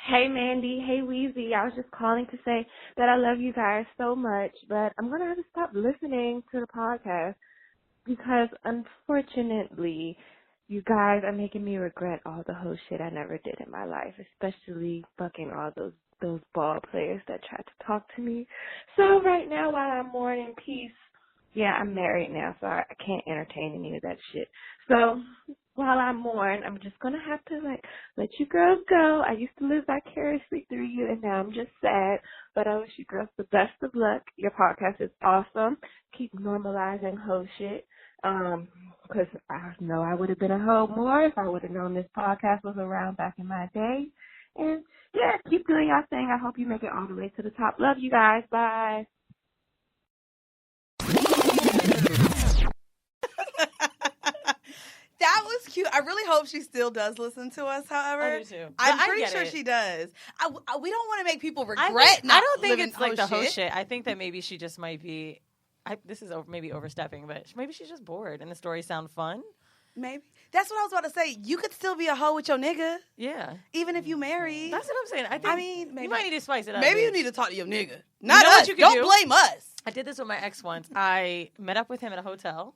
Hey, Mandy. Hey, Weezy. I was just calling to say that I love you guys so much, but I'm going to have to stop listening to the podcast because, unfortunately, you guys are making me regret all the whole shit I never did in my life, especially fucking all those ball players that tried to talk to me. So right now, while I'm mourning peace, yeah, I'm married now, so I can't entertain any of that shit. So while I mourn, I'm just going to have to, let you girls go. I used to live vicariously through you, and now I'm just sad. But I wish you girls the best of luck. Your podcast is awesome. Keep normalizing hoe shit. Because I know I would have been a hoe more if I would have known this podcast was around back in my day. And, yeah, keep doing your thing. I hope you make it all the way to the top. Love you guys. Bye. That was cute. I really hope she still does listen to us, however. I do too. I'm pretty sure she does. We don't want to make people regret I don't think it's like the whole whole shit. I think that maybe she just might be, this is maybe overstepping, but maybe she's just bored and the stories sound fun. Maybe. That's what I was about to say. You could still be a hoe with your nigga. Yeah. Even if you married. That's what I'm saying. I mean, maybe, you might need to spice it up. Maybe bitch. you need to talk to your nigga. Not you know us. What you don't do? Blame us. I did this with my ex once. I met up with him at a hotel.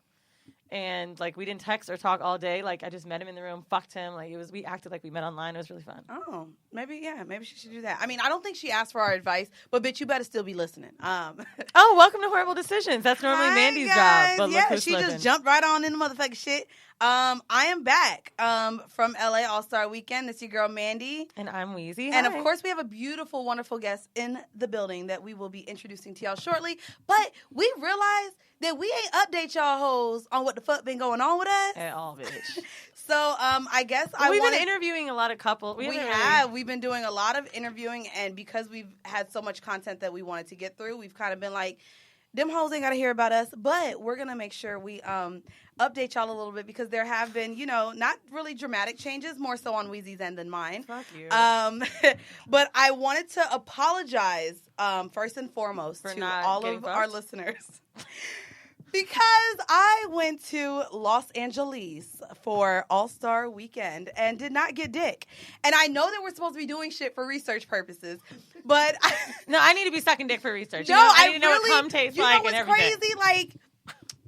And, we didn't text or talk all day. I just met him in the room, fucked him. We acted like we met online. It was really fun. Oh, maybe she should do that. I mean, I don't think she asked for our advice, but bitch, you better still be listening. Oh, welcome to Horrible Decisions. That's normally Mandy's job. But look who's she slipping. just jumped right on in the motherfucking shit. I am back from LA All-Star Weekend. It's your girl, Mandy. And I'm Weezy. And, Hi. of course, we have a beautiful, wonderful guest in the building that we will be introducing to y'all shortly. But we realized that we ain't update y'all hoes on what the fuck been going on with us. At all, bitch. So, I guess we've been interviewing a lot of couples. We've been doing a lot of interviewing, and because we've had so much content that we wanted to get through, we've kind of been like, them hoes ain't got to hear about us, but we're going to make sure we update y'all a little bit because there have been, not really dramatic changes, more so on Weezy's end than mine. Fuck you. But I wanted to apologize first and foremost for to all of fucked? our listeners. Because I went to Los Angeles for All-Star Weekend and did not get dick. And I know that we're supposed to be doing shit for research purposes, but... No, I need to be sucking dick for research. No, I need to know what cum tastes like and everything. You know what's crazy?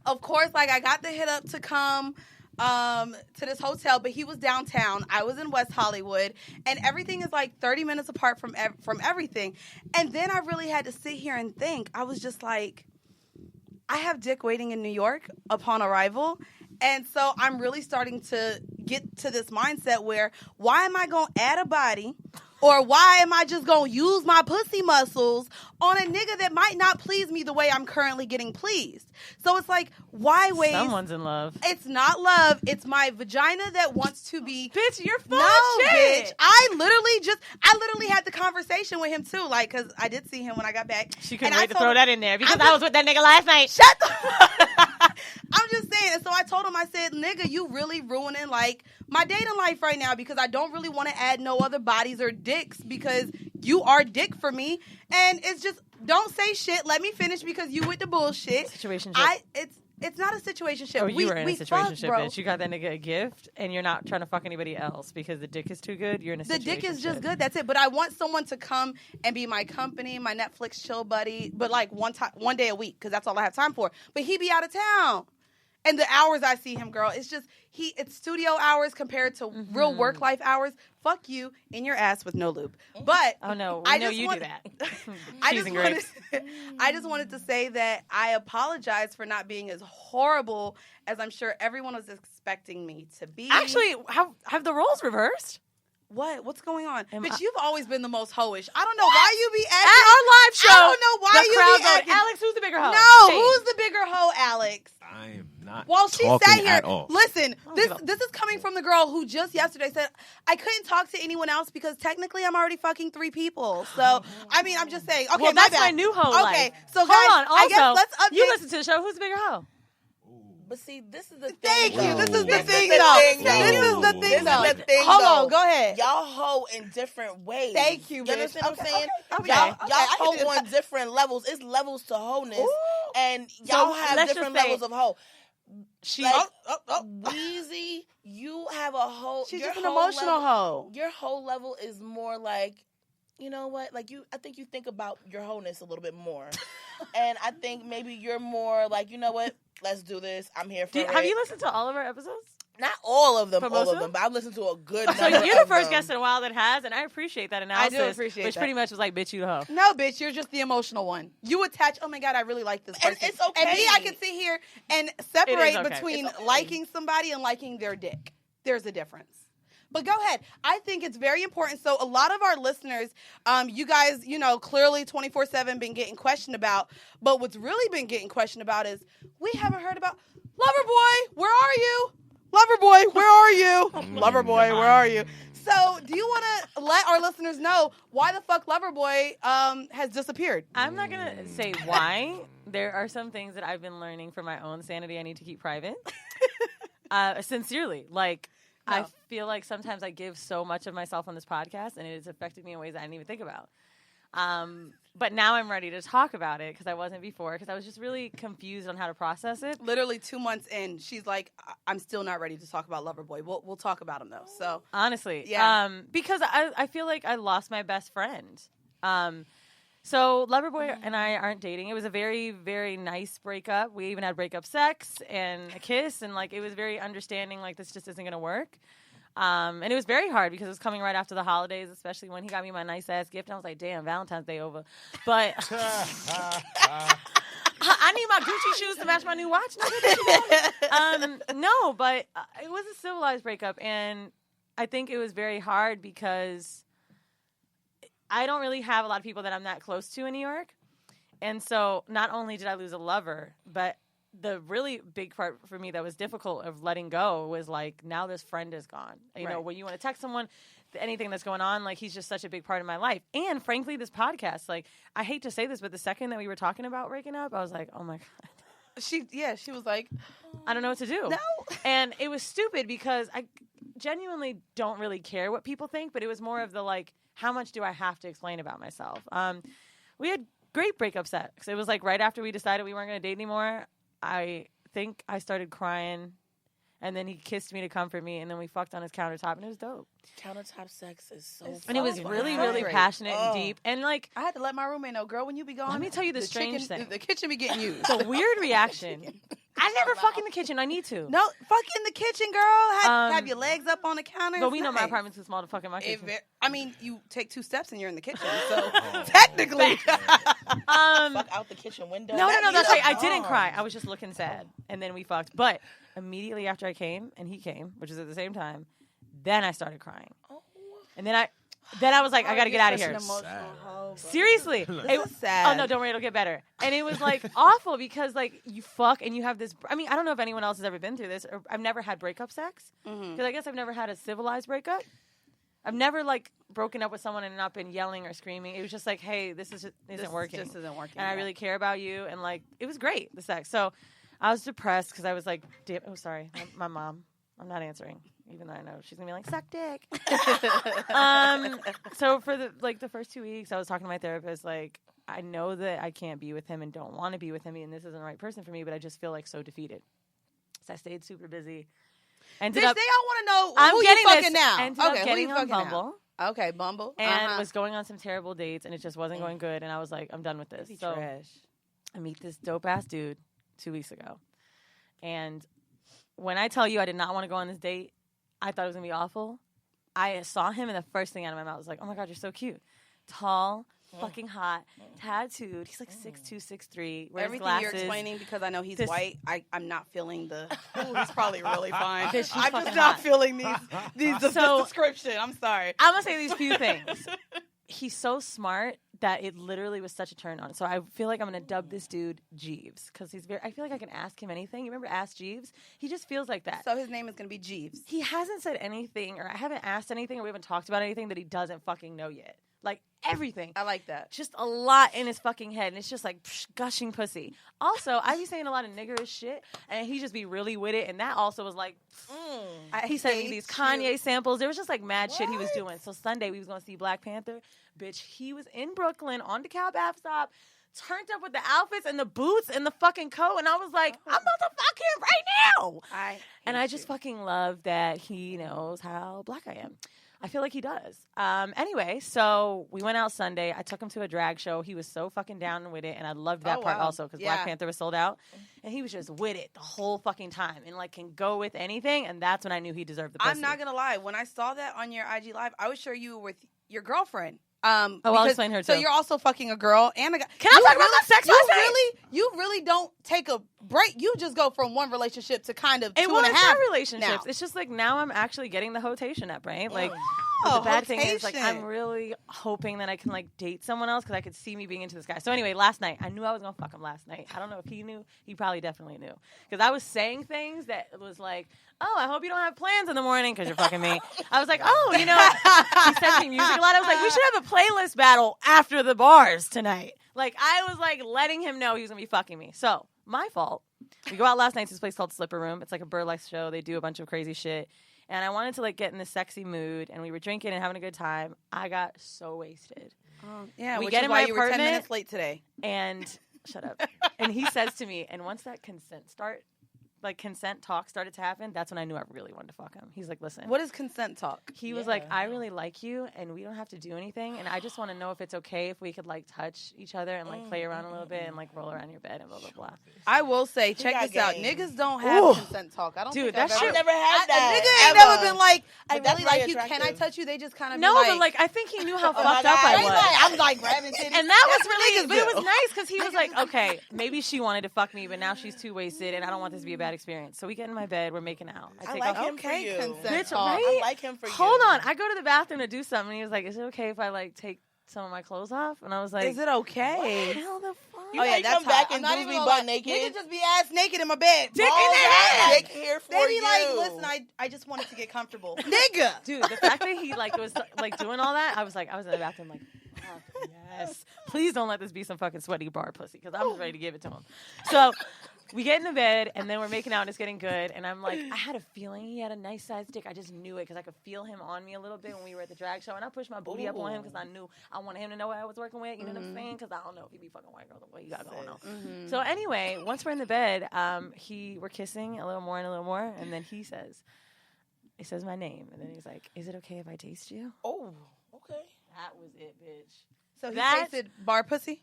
Of course, I got the hit up to come to this hotel, but he was downtown. I was in West Hollywood, and everything is 30 minutes apart from everything. And then I really had to sit here and think. I was just like... I have dick waiting in New York upon arrival. And so I'm really starting to get to this mindset where why am I going to add a body or why am I just going to use my pussy muscles on a nigga that might not please me the way I'm currently getting pleased? So it's why waste? Someone's in love. It's not love. It's my vagina that wants to be. Bitch, you're full of shit. Bitch. I literally had the conversation with him too, because I did see him when I got back. She couldn't wait to throw that in there because I was with that nigga last night. Shut the I'm just saying. And so I told him, I said, nigga, you really ruining my dating life right now because I don't really want to add no other bodies or dicks because you are dick for me. And it's just, don't say shit. Let me finish because you with the bullshit. Situationship. It's not a situationship. Oh, you were in a situationship, fuck, bitch. You got that nigga a gift, and you're not trying to fuck anybody else because the dick is too good. You're in a situationship. The dick is just good. That's it. But I want someone to come and be my company, my Netflix chill buddy, but one day a week because that's all I have time for. But he be out of town. And the hours I see him, girl, it's just, it's studio hours compared to real work life hours. Fuck you in your ass with no lube. But oh no, I know you do that. I just wanted to say that I apologize for not being as horrible as I'm sure everyone was expecting me to be. Actually, have the roles reversed? What? What's going on? Bitch, you've always been the most hoish. I don't know why you be acting. At our live show, I don't know why you be acting. Alex, who's the bigger hoe? No, who's the bigger hoe, Alex? I am not Well, she talking sat here. at all. Listen, this is coming from the girl who just yesterday said, I couldn't talk to anyone else because technically I'm already fucking 3 people. So, I'm just saying. Okay, well, that's my new hoe. Okay, so hold guys, on. Also, I guess let's update. You listen to the show. Who's the bigger hoe? But see, this is the thing. Thank you. This is the This thing, is the though. thing, This is the thing, though. This is the thing, Hold though. on. Go ahead. Y'all hoe in different ways. Thank you, You bitch. understand what I'm saying? Okay. Y'all I can do hoe that. on different levels. It's levels to wholeness. Ooh. And y'all have let's different just say- levels of hoe. She Weezy, you have a whole... She's your just an whole emotional level, hoe. Your whole level is more like you know what? Like I think you think about your wholeness a little bit more. And I think maybe you're more like, you know what? Let's do this. I'm here for it. Have you listened to all of our episodes? Not all of them, For all most of them, but I've listened to a good So number you're the of first them. guest in a while that has, and I appreciate that analysis. I do appreciate which that. pretty much was like, bitch, you the hoe. No, bitch, you're just the emotional one. You attach, oh my God, I really like this person. And it's okay. And me, I can sit here and separate okay. between It's okay. liking somebody and liking their dick. There's a difference. But go ahead. I think it's very important. So a lot of our listeners, you guys, clearly 24/7 been getting questioned about. But what's really been getting questioned about is we haven't heard about Loverboy. Where are you? Loverboy, where are you? Loverboy, where are you? So do you want to let our listeners know why the fuck Loverboy has disappeared? I'm not going to say why. There are some things that I've been learning for my own sanity I need to keep private. Sincerely. Like, No. I feel like sometimes I give so much of myself on this podcast, and it has affected me in ways I didn't even think about. But now I'm ready to talk about it because I wasn't before because I was just really confused on how to process it. Literally 2 months in, she's like, I'm still not ready to talk about Loverboy. We'll talk about him though. So Honestly. Yeah. Because I feel like I lost my best friend. So Loverboy and I aren't dating. It was a very, very nice breakup. We even had breakup sex and a kiss, and like it was very understanding, like this just isn't gonna work. And it was very hard because it was coming right after the holidays, especially when he got me my nice ass gift. And I was like, damn, Valentine's Day over. But I need my Gucci shoes to match my new watch. No, but it was a civilized breakup. And I think it was very hard because I don't really have a lot of people that I'm that close to in New York. And so not only did I lose a lover, but the really big part for me that was difficult of letting go was like, now this friend is gone. You know, when you want to text someone, anything that's going on, like he's just such a big part of my life. And frankly, this podcast, like I hate to say this, but the second that we were talking about breaking up, I was like, oh my God. she was like, I don't know what to do. No. And it was stupid because I genuinely don't really care what people think, but it was more of the like, how much do I have to explain about myself? We had great breakup sex. It was like right after we decided we weren't going to date anymore. I think I started crying, and then he kissed me to comfort me, and then we fucked on his countertop, and it was dope. Countertop sex is so fun. And it was really, really passionate and deep. And like, I had to let my roommate know, girl, when you be gone, let me tell you the strange chicken, thing. The kitchen be getting used. It's a weird reaction. I never fuck in the kitchen. I need to. No, fuck in the kitchen, girl. Have your legs up on the counter. But we know my Nice. apartment's too small to fuck in my kitchen. I mean, you take 2 steps and you're in the kitchen. So technically, Fuck out the kitchen window. No, that's right. I didn't cry. I was just looking sad. And then we fucked. But immediately after I came, and he came, which was at the same time, then I started crying. And then I was like, I got to get out of here. Seriously. This is sad. Oh, no, don't worry. It'll get better. And it was like awful because like you fuck and you have this. I mean, I don't know if anyone else has ever been through this. Or I've never had breakup sex. Because I guess I've never had a civilized breakup. I've never like broken up with someone and not been yelling or screaming. It was just like, hey, this isn't working. This isn't working. And I really care about you. And like, it was great, the sex. So I was depressed because I was like, oh, sorry, my mom. I'm not answering, even though I know she's gonna be like, suck dick. So for the first 2 weeks, I was talking to my therapist. Like, I know that I can't be with him and don't want to be with him, and this isn't the right person for me. But I just feel like so defeated. So I stayed super busy. Bitch, they all want to know I'm who getting you fucking this. now. Ended up getting on Bumble. Now? Okay, Bumble. And was going on some terrible dates, and it just wasn't going good. And I was like, I'm done with this. So trash. I meet this dope ass dude 2 weeks ago, and when I tell you I did not want to go on this date, I thought it was gonna be awful. I saw him, and the first thing out of my mouth was like, "Oh my God, you're so cute, tall, fucking hot, tattooed. He's like 6'2", 6'3". Wears Everything glasses. you're explaining because I know he's This- white. I'm not feeling the. Ooh, he's probably really fine. Bitch, he's I'm fucking just not hot. feeling this description. I'm sorry. I'm gonna say these few things. He's so smart that it literally was such a turn on. So I feel like I'm gonna dub this dude Jeeves because he's very. I feel like I can ask him anything. You remember Ask Jeeves? He just feels like that. So his name is gonna be Jeeves. He hasn't said anything, or I haven't asked anything, or we haven't talked about anything that he doesn't fucking know yet. Like everything. I like that. Just a lot in his fucking head, and it's just like gushing pussy. Also, I be saying a lot of niggerish shit, and he just be really with it, and that also was like, he sent me these Kanye samples. There was just like mad shit he was doing. So Sunday we was gonna see Black Panther. Bitch, he was in Brooklyn on DeKalb Ave stop, turned up with the outfits and the boots and the fucking coat, and I was like, I'm about to fuck him right now. I just fucking love that he knows how black I am. I feel like he does. Anyway, so we went out Sunday. I took him to a drag show. He was so fucking down with it, and I loved that part also because Black Panther was sold out, and he was just with it the whole fucking time and like can go with anything, and that's when I knew he deserved the pussy. I'm not gonna lie. When I saw that on your IG live, I was sure you were with your girlfriend. I'll explain her too. So you're also fucking a girl and a guy. Can I talk about that sex last night? You really don't take a break. You just go from one relationship to kind of two and a half. It's not relationships. Now. It's just like now I'm actually getting the hotation up, right? Like Oh, the bad thing is hotation. like I'm really hoping that I can like date someone else because I could see me being into this guy. So anyway, last night I knew I was gonna fuck him last night. I don't know if he knew. He probably definitely knew because I was saying things that was like, oh, I hope you don't have plans in the morning because you're fucking me. I was like, oh, you know, he sends me music a lot. I was like, we should have a playlist battle after the bars tonight. Like I was like letting him know he was gonna be fucking me. So my fault. We go out last night to this place called Slipper Room. It's like a burlesque show. They do a bunch of crazy shit. And I wanted to like get in this sexy mood, and we were drinking and having a good time. I got so wasted. Yeah, we which get is in why my you were 10 apartment, minutes late today. and shut up. And he says to me, and once that consent talk started to happen, that's when I knew I really wanted to fuck him. He's like, listen. What is consent talk? He was like, I really like you, and we don't have to do anything, and I just want to know if it's okay if we could like touch each other and like play around a little bit and like roll around your bed and blah blah blah. I will say, check this out. Niggas don't have consent talk. I don't Dude, think that I've shit- I've never had A that. nigga ain't never been like, I But that's really like very you. Can I attractive. touch you? They just kind of No, be but like I think he knew how my fucked up God. I was. I'm like grabbing titties. And that was That's what really, niggas but it was do. nice because he was like, okay, maybe she wanted to fuck me, but now she's too wasted, and I don't want this to be a bad experience. So we get in my bed, we're making out. I take like off. him for you. consent Bitch, talk. right? I like him for you. Hold on, I go to the bathroom to do something, and he was like, "Is it okay if I like take some of my clothes off?" And I was like, Is it okay? Hell the fuck? You might come back and do me butt naked. Niggas just be ass naked in my bed. Dick in Balls their out. head. Dick here for They be you. like, listen, I just wanted to get comfortable. Nigga. Dude, the fact that he like was like doing all that, I was in the bathroom like, fuck yes, please don't let this be some fucking sweaty bar pussy because I'm just ready to give it to him. So we get in the bed and then we're making out and it's getting good and I'm like, I had a feeling he had a nice sized dick. I just knew it because I could feel him on me a little bit when we were at the drag show and I pushed my booty up on him because I knew I wanted him to know what I was working with. You know what I'm saying? Because I don't know if he be fucking white girl the way you got going on. So anyway, once we're in the bed, we're kissing a little more and then he says my name and then he's like, is it okay if I taste you? Oh, okay. That was it, bitch. So he That- tasted bar pussy?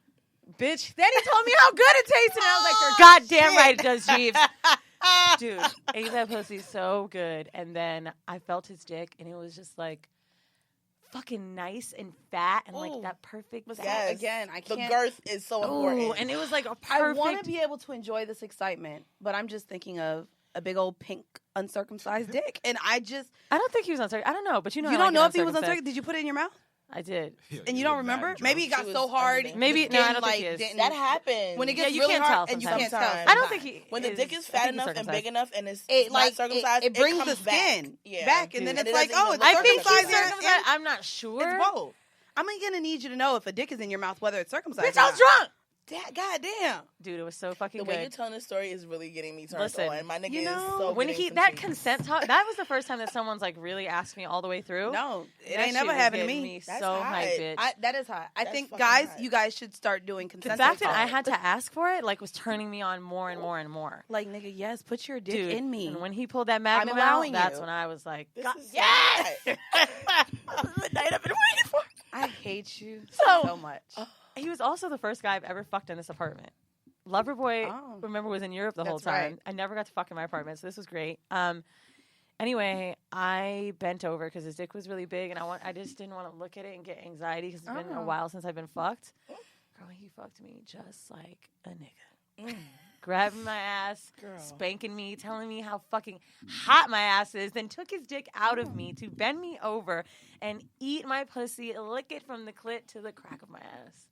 Bitch. Then he told me how good it tasted. And I was like, you're goddamn right it does, Jeeves. Dude, ate that pussy so good. And then I felt his dick, and it was just like fucking nice and fat and like that perfect. Yes. Again, I The can't. girth is so important. Ooh, and it was like a I perfect. want to be able to enjoy this excitement, but I'm just thinking of a big old pink uncircumcised dick. And I don't think he was uncircumcised. I don't know, but you know. you I don't like know it if he was uncircumcised. uncircumcised. Did you put it in your mouth? I did. And you don't remember? Maybe it got so hard. Maybe the no, I skin, don't think he is. didn't- That happens. When it gets you really can't hard tell and you sometimes. can't tell. Sometimes. I don't think he. when the dick is fat enough and big enough and it's It not like circumcised, it brings the comes back. skin Yeah. back, and Dude. then And it's it like, doesn't oh, even it's I think he's circumcised. circumcised. I'm not sure. It's both. I'm gonna need you to know if a dick is in your mouth, whether it's circumcised. Bitch, or I was not. drunk. God damn. Dude, it was so fucking The good. way you're telling this story is really getting me turned Listen, on. My nigga you know, is so when getting some that cheeks. consent talk, that was the first time that someone's like really asked me all the way through. No, it That ain't never shit was happened to getting me. That's so hot. hype, bitch. That is hot. I That's think, fucking guys, hot. you guys should start doing The consent. fact that talk. I had to ask for it, like, was turning me on more and more and more. like, nigga, yes, put your dick Dude, in me. and when he pulled that magnum out, allowing that's you. when I was like, This God, is so yes! hot. That was the night I've been waiting for. I hate you So- so much. He was also the first guy I've ever fucked in this apartment. Loverboy, Oh. remember, was in Europe the whole That's time. right. I never got to fuck in my apartment, so this was great. Anyway, I bent over because his dick was really big, and I just didn't want to look at it and get anxiety because it's been a Oh. while since I've been fucked. Girl, he fucked me just like a nigga. Grabbing my ass, spanking me, telling me how fucking hot my ass is, then took his dick out of me to bend me over and eat my pussy, lick it from the clit to the crack of my ass.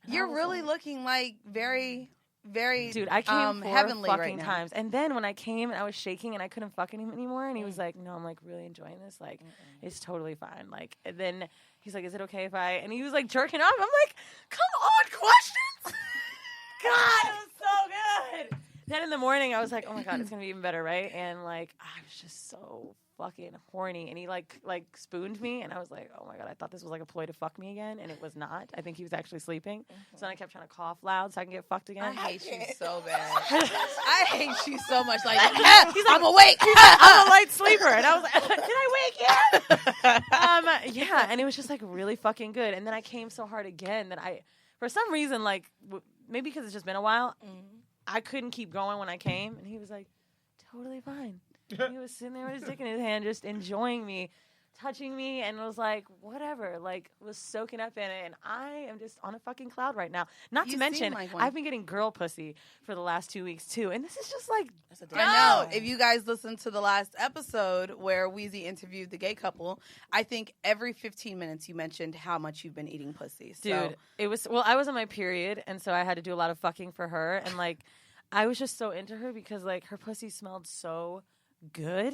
And I You're was really like, looking like very, very dude, I came 4 heavenly fucking right now. times. And then when I came and I was shaking and I couldn't fuck him anymore, and he was like, no, I'm like really enjoying this. Like, it's totally fine. Like, and then he's like, is it okay if I, and he was like jerking off. I'm like, come on, questions. God, it was so good. Then in the morning, I was like, oh my God, it's going to be even better, right? And like, I was just so fucking horny, and he like spooned me, and I was like, oh my God, I thought this was like a ploy to fuck me again, and it was not. I think he was actually sleeping. So then I kept trying to cough loud so I can get fucked again. I hate you so bad. I hate you so much. Like, he's like, I'm awake. I'm a light sleeper, and I was like, did I wake yet? Yeah, and it was just like really fucking good. And then I came so hard again that for some reason, like maybe because it's just been a while, I couldn't keep going when I came, and he was like, totally fine. He was sitting there with his dick in his hand, just enjoying me, touching me, and was like, whatever, like, was soaking up in it, and I am just on a fucking cloud right now. Not to mention, like I've been getting girl pussy for the last 2 weeks, too, and this is just like, I know. If you guys listened to the last episode where Weezy interviewed the gay couple, I think every 15 minutes you mentioned how much you've been eating pussy. So. Dude, it was, well, I was on my period, and so I had to do a lot of fucking for her, and, like, I was just so into her because, like, her pussy smelled so good,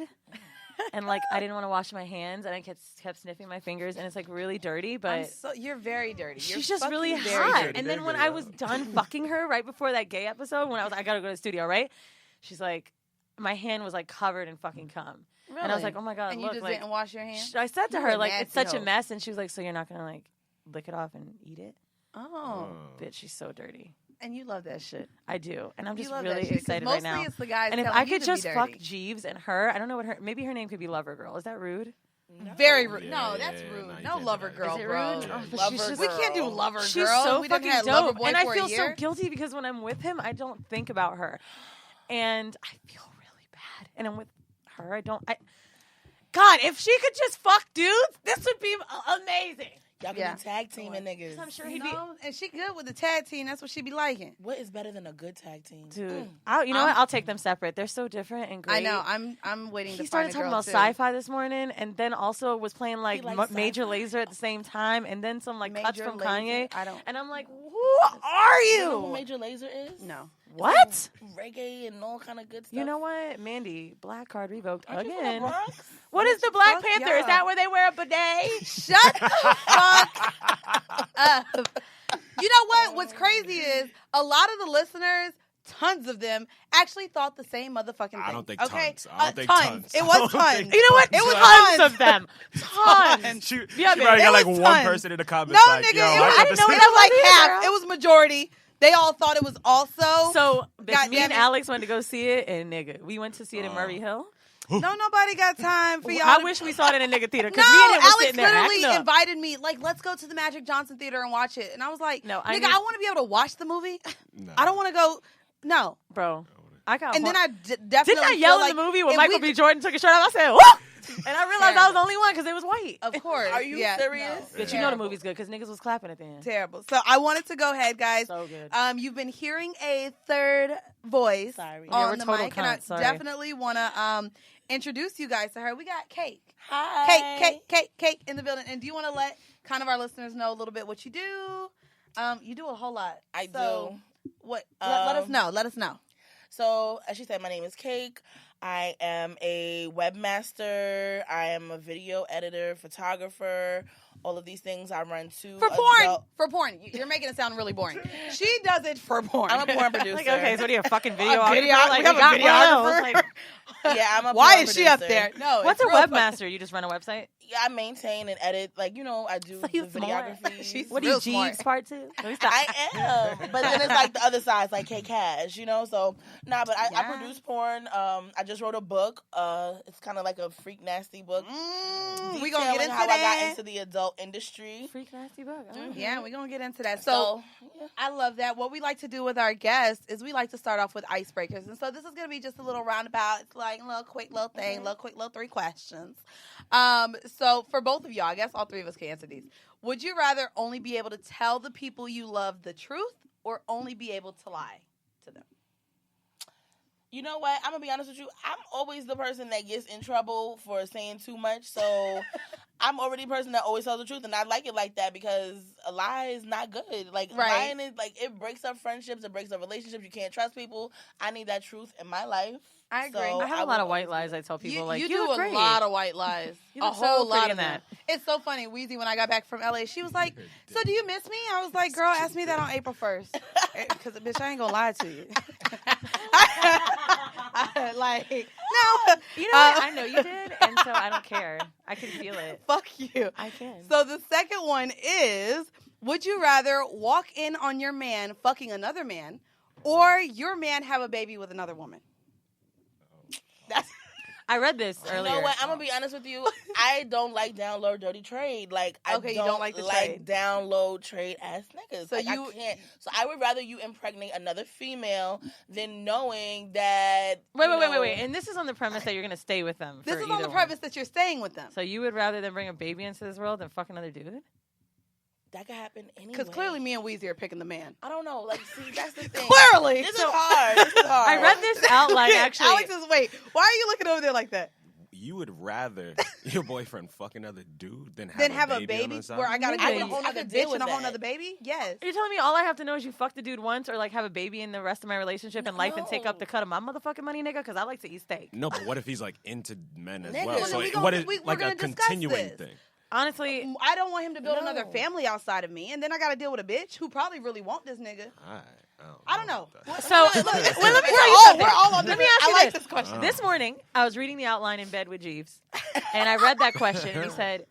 and like I didn't want to wash my hands, and I kept sniffing my fingers, and it's like really dirty. But you're very dirty. She's just really hot. And then when I was done fucking her right before that gay episode, when I gotta go to the studio, right? She's like, my hand was like covered in fucking cum, and I was like, oh my God, and look, you just like, didn't wash your hands. I said to her like, it's such a mess, and she was like, so you're not gonna like lick it off and eat it? Oh, bitch, she's so dirty. And you love that shit. I do. And I'm just really excited right now. Mostly it's the guys. And if I could just fuck Jeeves and her, I don't know what maybe her name could be Lover Girl. Is that rude? No. Very rude. No, that's rude. No Lover Girl, Is it bro. rude? Oh, Lover Girl. We can't do Lover Girl. She's so fucking dope. Lover Boy and I for feel a year. so guilty because when I'm with him, I don't think about her. And I feel really bad. And I'm with her. God, if she could just fuck dudes, this would be amazing. Y'all can be tag teaming niggas. I'm sure he'd be. And she good with the tag team. That's what she be liking. What is better than a good tag team? Dude, you know what? I'll take them separate. They're so different and great. I know. I'm waiting to find a girl, He started talking about sci-fi this morning, and then also was playing like Major Lazer at the same time, and then some like cuts from Kanye. And I'm like, who are you? You know who Major Lazer is? No. What? Reggae and all kind of good stuff. You know what, Mandy? Black card revoked Aren't again. What is the Black Panther? Yeah. Is that where they wear a bidet? Shut the fuck up. You know what? What's crazy is a lot of the listeners, tons of them, actually thought the same motherfucking thing. I don't think tons. I don't think tons. It was tons. You know what? It was tons of them. Tons. She probably got like one person in the comments. No, like, nigga, yo, I didn't know it was like half. It was majority. They all thought it was also. So me and Alex went to go see it, and nigga, we went to see it in Murray Hill. No, nobody got time for y'all. I wish we saw it in a nigga theater. No, me and him Alex sitting there literally invited me, like, let's go to the Magic Johnson Theater and watch it. And I was like, nigga, I want to be able to watch the movie. No. I don't want to go. No, bro. I got. And then I definitely didn't I yell in the movie when Michael B. Jordan took his shirt off? I said, "Whoa!" And I realized I was the only one because it was white. Of course. Are you serious? No. But you know the movie's good because niggas was clapping at the end. Terrible. So I wanted to go ahead, guys. So good. You've been hearing a third voice on the mic, and I definitely want to introduce you guys to her. We got Cake. Hi. Cake in the building. And do you want to let kind of our listeners know a little bit what you do? You do a whole lot. I do. What? Let us know. Let us know. So, as she said, my name is Cake. I am a webmaster. I am a video editor, photographer. All of these things I run to. For porn. You're making it sound really boring. She does it for porn. I'm a porn producer. Like, okay, so what are you, a fucking videographer? We have a videographer. Yeah, I'm a Why porn is she up producer. there? No. What's a webmaster? You just run a website? Yeah, I maintain and edit. Like, you know, I do the videography. What do you, Jeeves part two? I am. But then it's like the other side. It's like K-Cash, you know? So, but I produce porn. I just wrote a book. It's kind of like a freak nasty book. We're going to get into how that. I got into the adult industry. Freak nasty book. Yeah, we're going to get into that. So, I love that. What we like to do with our guests is we like to start off with icebreakers. And so this is going to be just a little roundabout. It's like a little quick little thing, little 3 questions. So for both of y'all, I guess all 3 of us can answer these. Would you rather only be able to tell the people you love the truth or only be able to lie to them? You know what? I'm going to be honest with you. I'm always the person that gets in trouble for saying too much. So I'm already the person that always tells the truth. And I like it like that because a lie is not good. Like, lying is like, it breaks up friendships. It breaks up relationships. You can't trust people. I need that truth in my life. I agree. So I have a lot of white lies I tell people. You do a lot of white lies. You a whole lot of that. It's so funny. Weezy, when I got back from LA, she was like, so do you miss me? I was like, girl, ask me that on April 1st. Because, bitch, I ain't going to lie to you. Like, no. You know what? I know you did, and so I don't care. I can feel it. Fuck you. I can. So the second one is, would you rather walk in on your man fucking another man, or your man have a baby with another woman? That's... I read this earlier. You know what? I'm gonna be honest with you. I don't like down low dirty trade. Like I Okay, you don't like the trade. down low trade ass niggas. So Like, you- I can't. So I would rather you impregnate another female than knowing that. Wait. you know, And this is on the premise that you're gonna stay with them. This for is on either the one. premise that you're staying with them. So you would rather than bring a baby into this world than fuck another dude? that could happen anyway. Because clearly me and Weezy are picking the man. I don't know. Like, see, that's the thing. Clearly. This is hard. This is hard. I read this outline actually. Alex is, wait, why are you looking over there like that? You would rather your boyfriend fuck another dude than Have a a baby on baby the side? where I gotta deal with a Nigga, whole I other could deal bitch with and a whole that. other baby? Yes. Are you telling me all I have to know is you fuck the dude once or like have a baby in the rest of my relationship and life and take up the cut of my motherfucking money, nigga? Because I like to eat steak. No, but what if he's like into men as Nigga, well? well, So we it- gonna- what is we're like gonna a discuss continuing this. thing? Honestly, I don't want him to build another No. family outside of me, and then I gotta deal with a bitch who probably really want this nigga. Alright, I don't know. so Look, let me we're tell you all- something. we're all on Let this. me ask I you like this. this question. This morning, I was reading the outline in bed with Jeeves, and I read that question, and he said,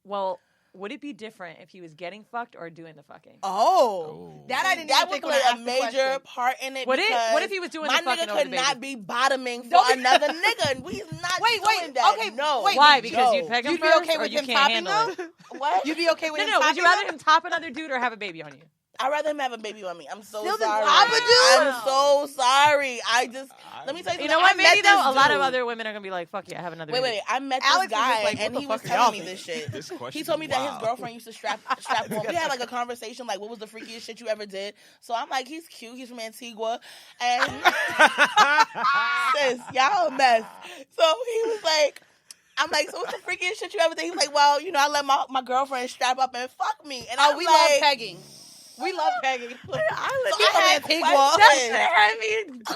well, would it be different if he was getting fucked or doing the fucking? Oh, that I didn't That even would think when play I a asked the major question. part in it. What because if he was doing my the fucking nigga over the could baby? not be bottoming for Don't be- another nigga, and we's not Wait, doing that. okay, no. wait, Why? no. Because you'd peg him You'd be first, okay or with you him can't topping handle though? it? What? You'd be okay with him No, would topping you rather though? him top another dude or have a baby on you? I'd rather him have a baby on me. I'm so Still the sorry. top a dude? I'm so sorry. Let me tell you something. You know what? I met Maybe though, this a lot of dude. other women are gonna be like, "Fuck yeah, I have another." Wait, baby. I met Alex this was just guy, like, what and the he fuck was are y'all telling me thinking? this shit. This question He told me is that his wild. girlfriend used to strap on. We had like a conversation, like, what was the freakiest shit you ever did? So I'm like, he's cute. He's from Antigua, and sis, y'all a mess. So he was like, I'm like, so what's the freakiest shit you ever did? He was like, well, you know, I let my girlfriend strap up and fuck me, and Oh, I'm we like, love pegging. We love pegging. So I had Antigua. questions.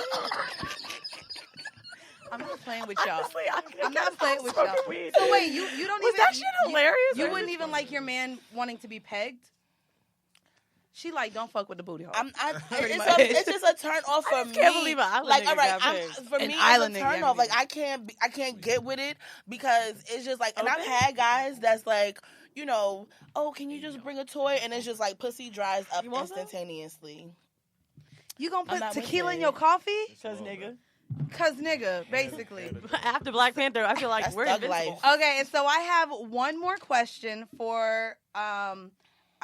I'm not playing with y'all. Honestly, I'm not playing with y'all. weed. So wait, you don't Was even that shit hilarious? You or wouldn't just even like your man wanting to be pegged? She like, don't fuck with the booty hole. Pretty much. It's just a turn off for me. can't believe an island Like, nigga all right, got pegged. for An me, island it's a nigga turn got off. Like, pegged. I can't get with it because it's just like, and I've Okay. had guys that's like, you know, oh, can you just bring a toy? And it's just like pussy dries up You want some? instantaneously. You gonna I'm put not with tequila in it. your coffee? Cause nigga. Cause nigga, basically. After Black Panther, I feel like That's we're thug invincible. life. Okay, and so I have one more question for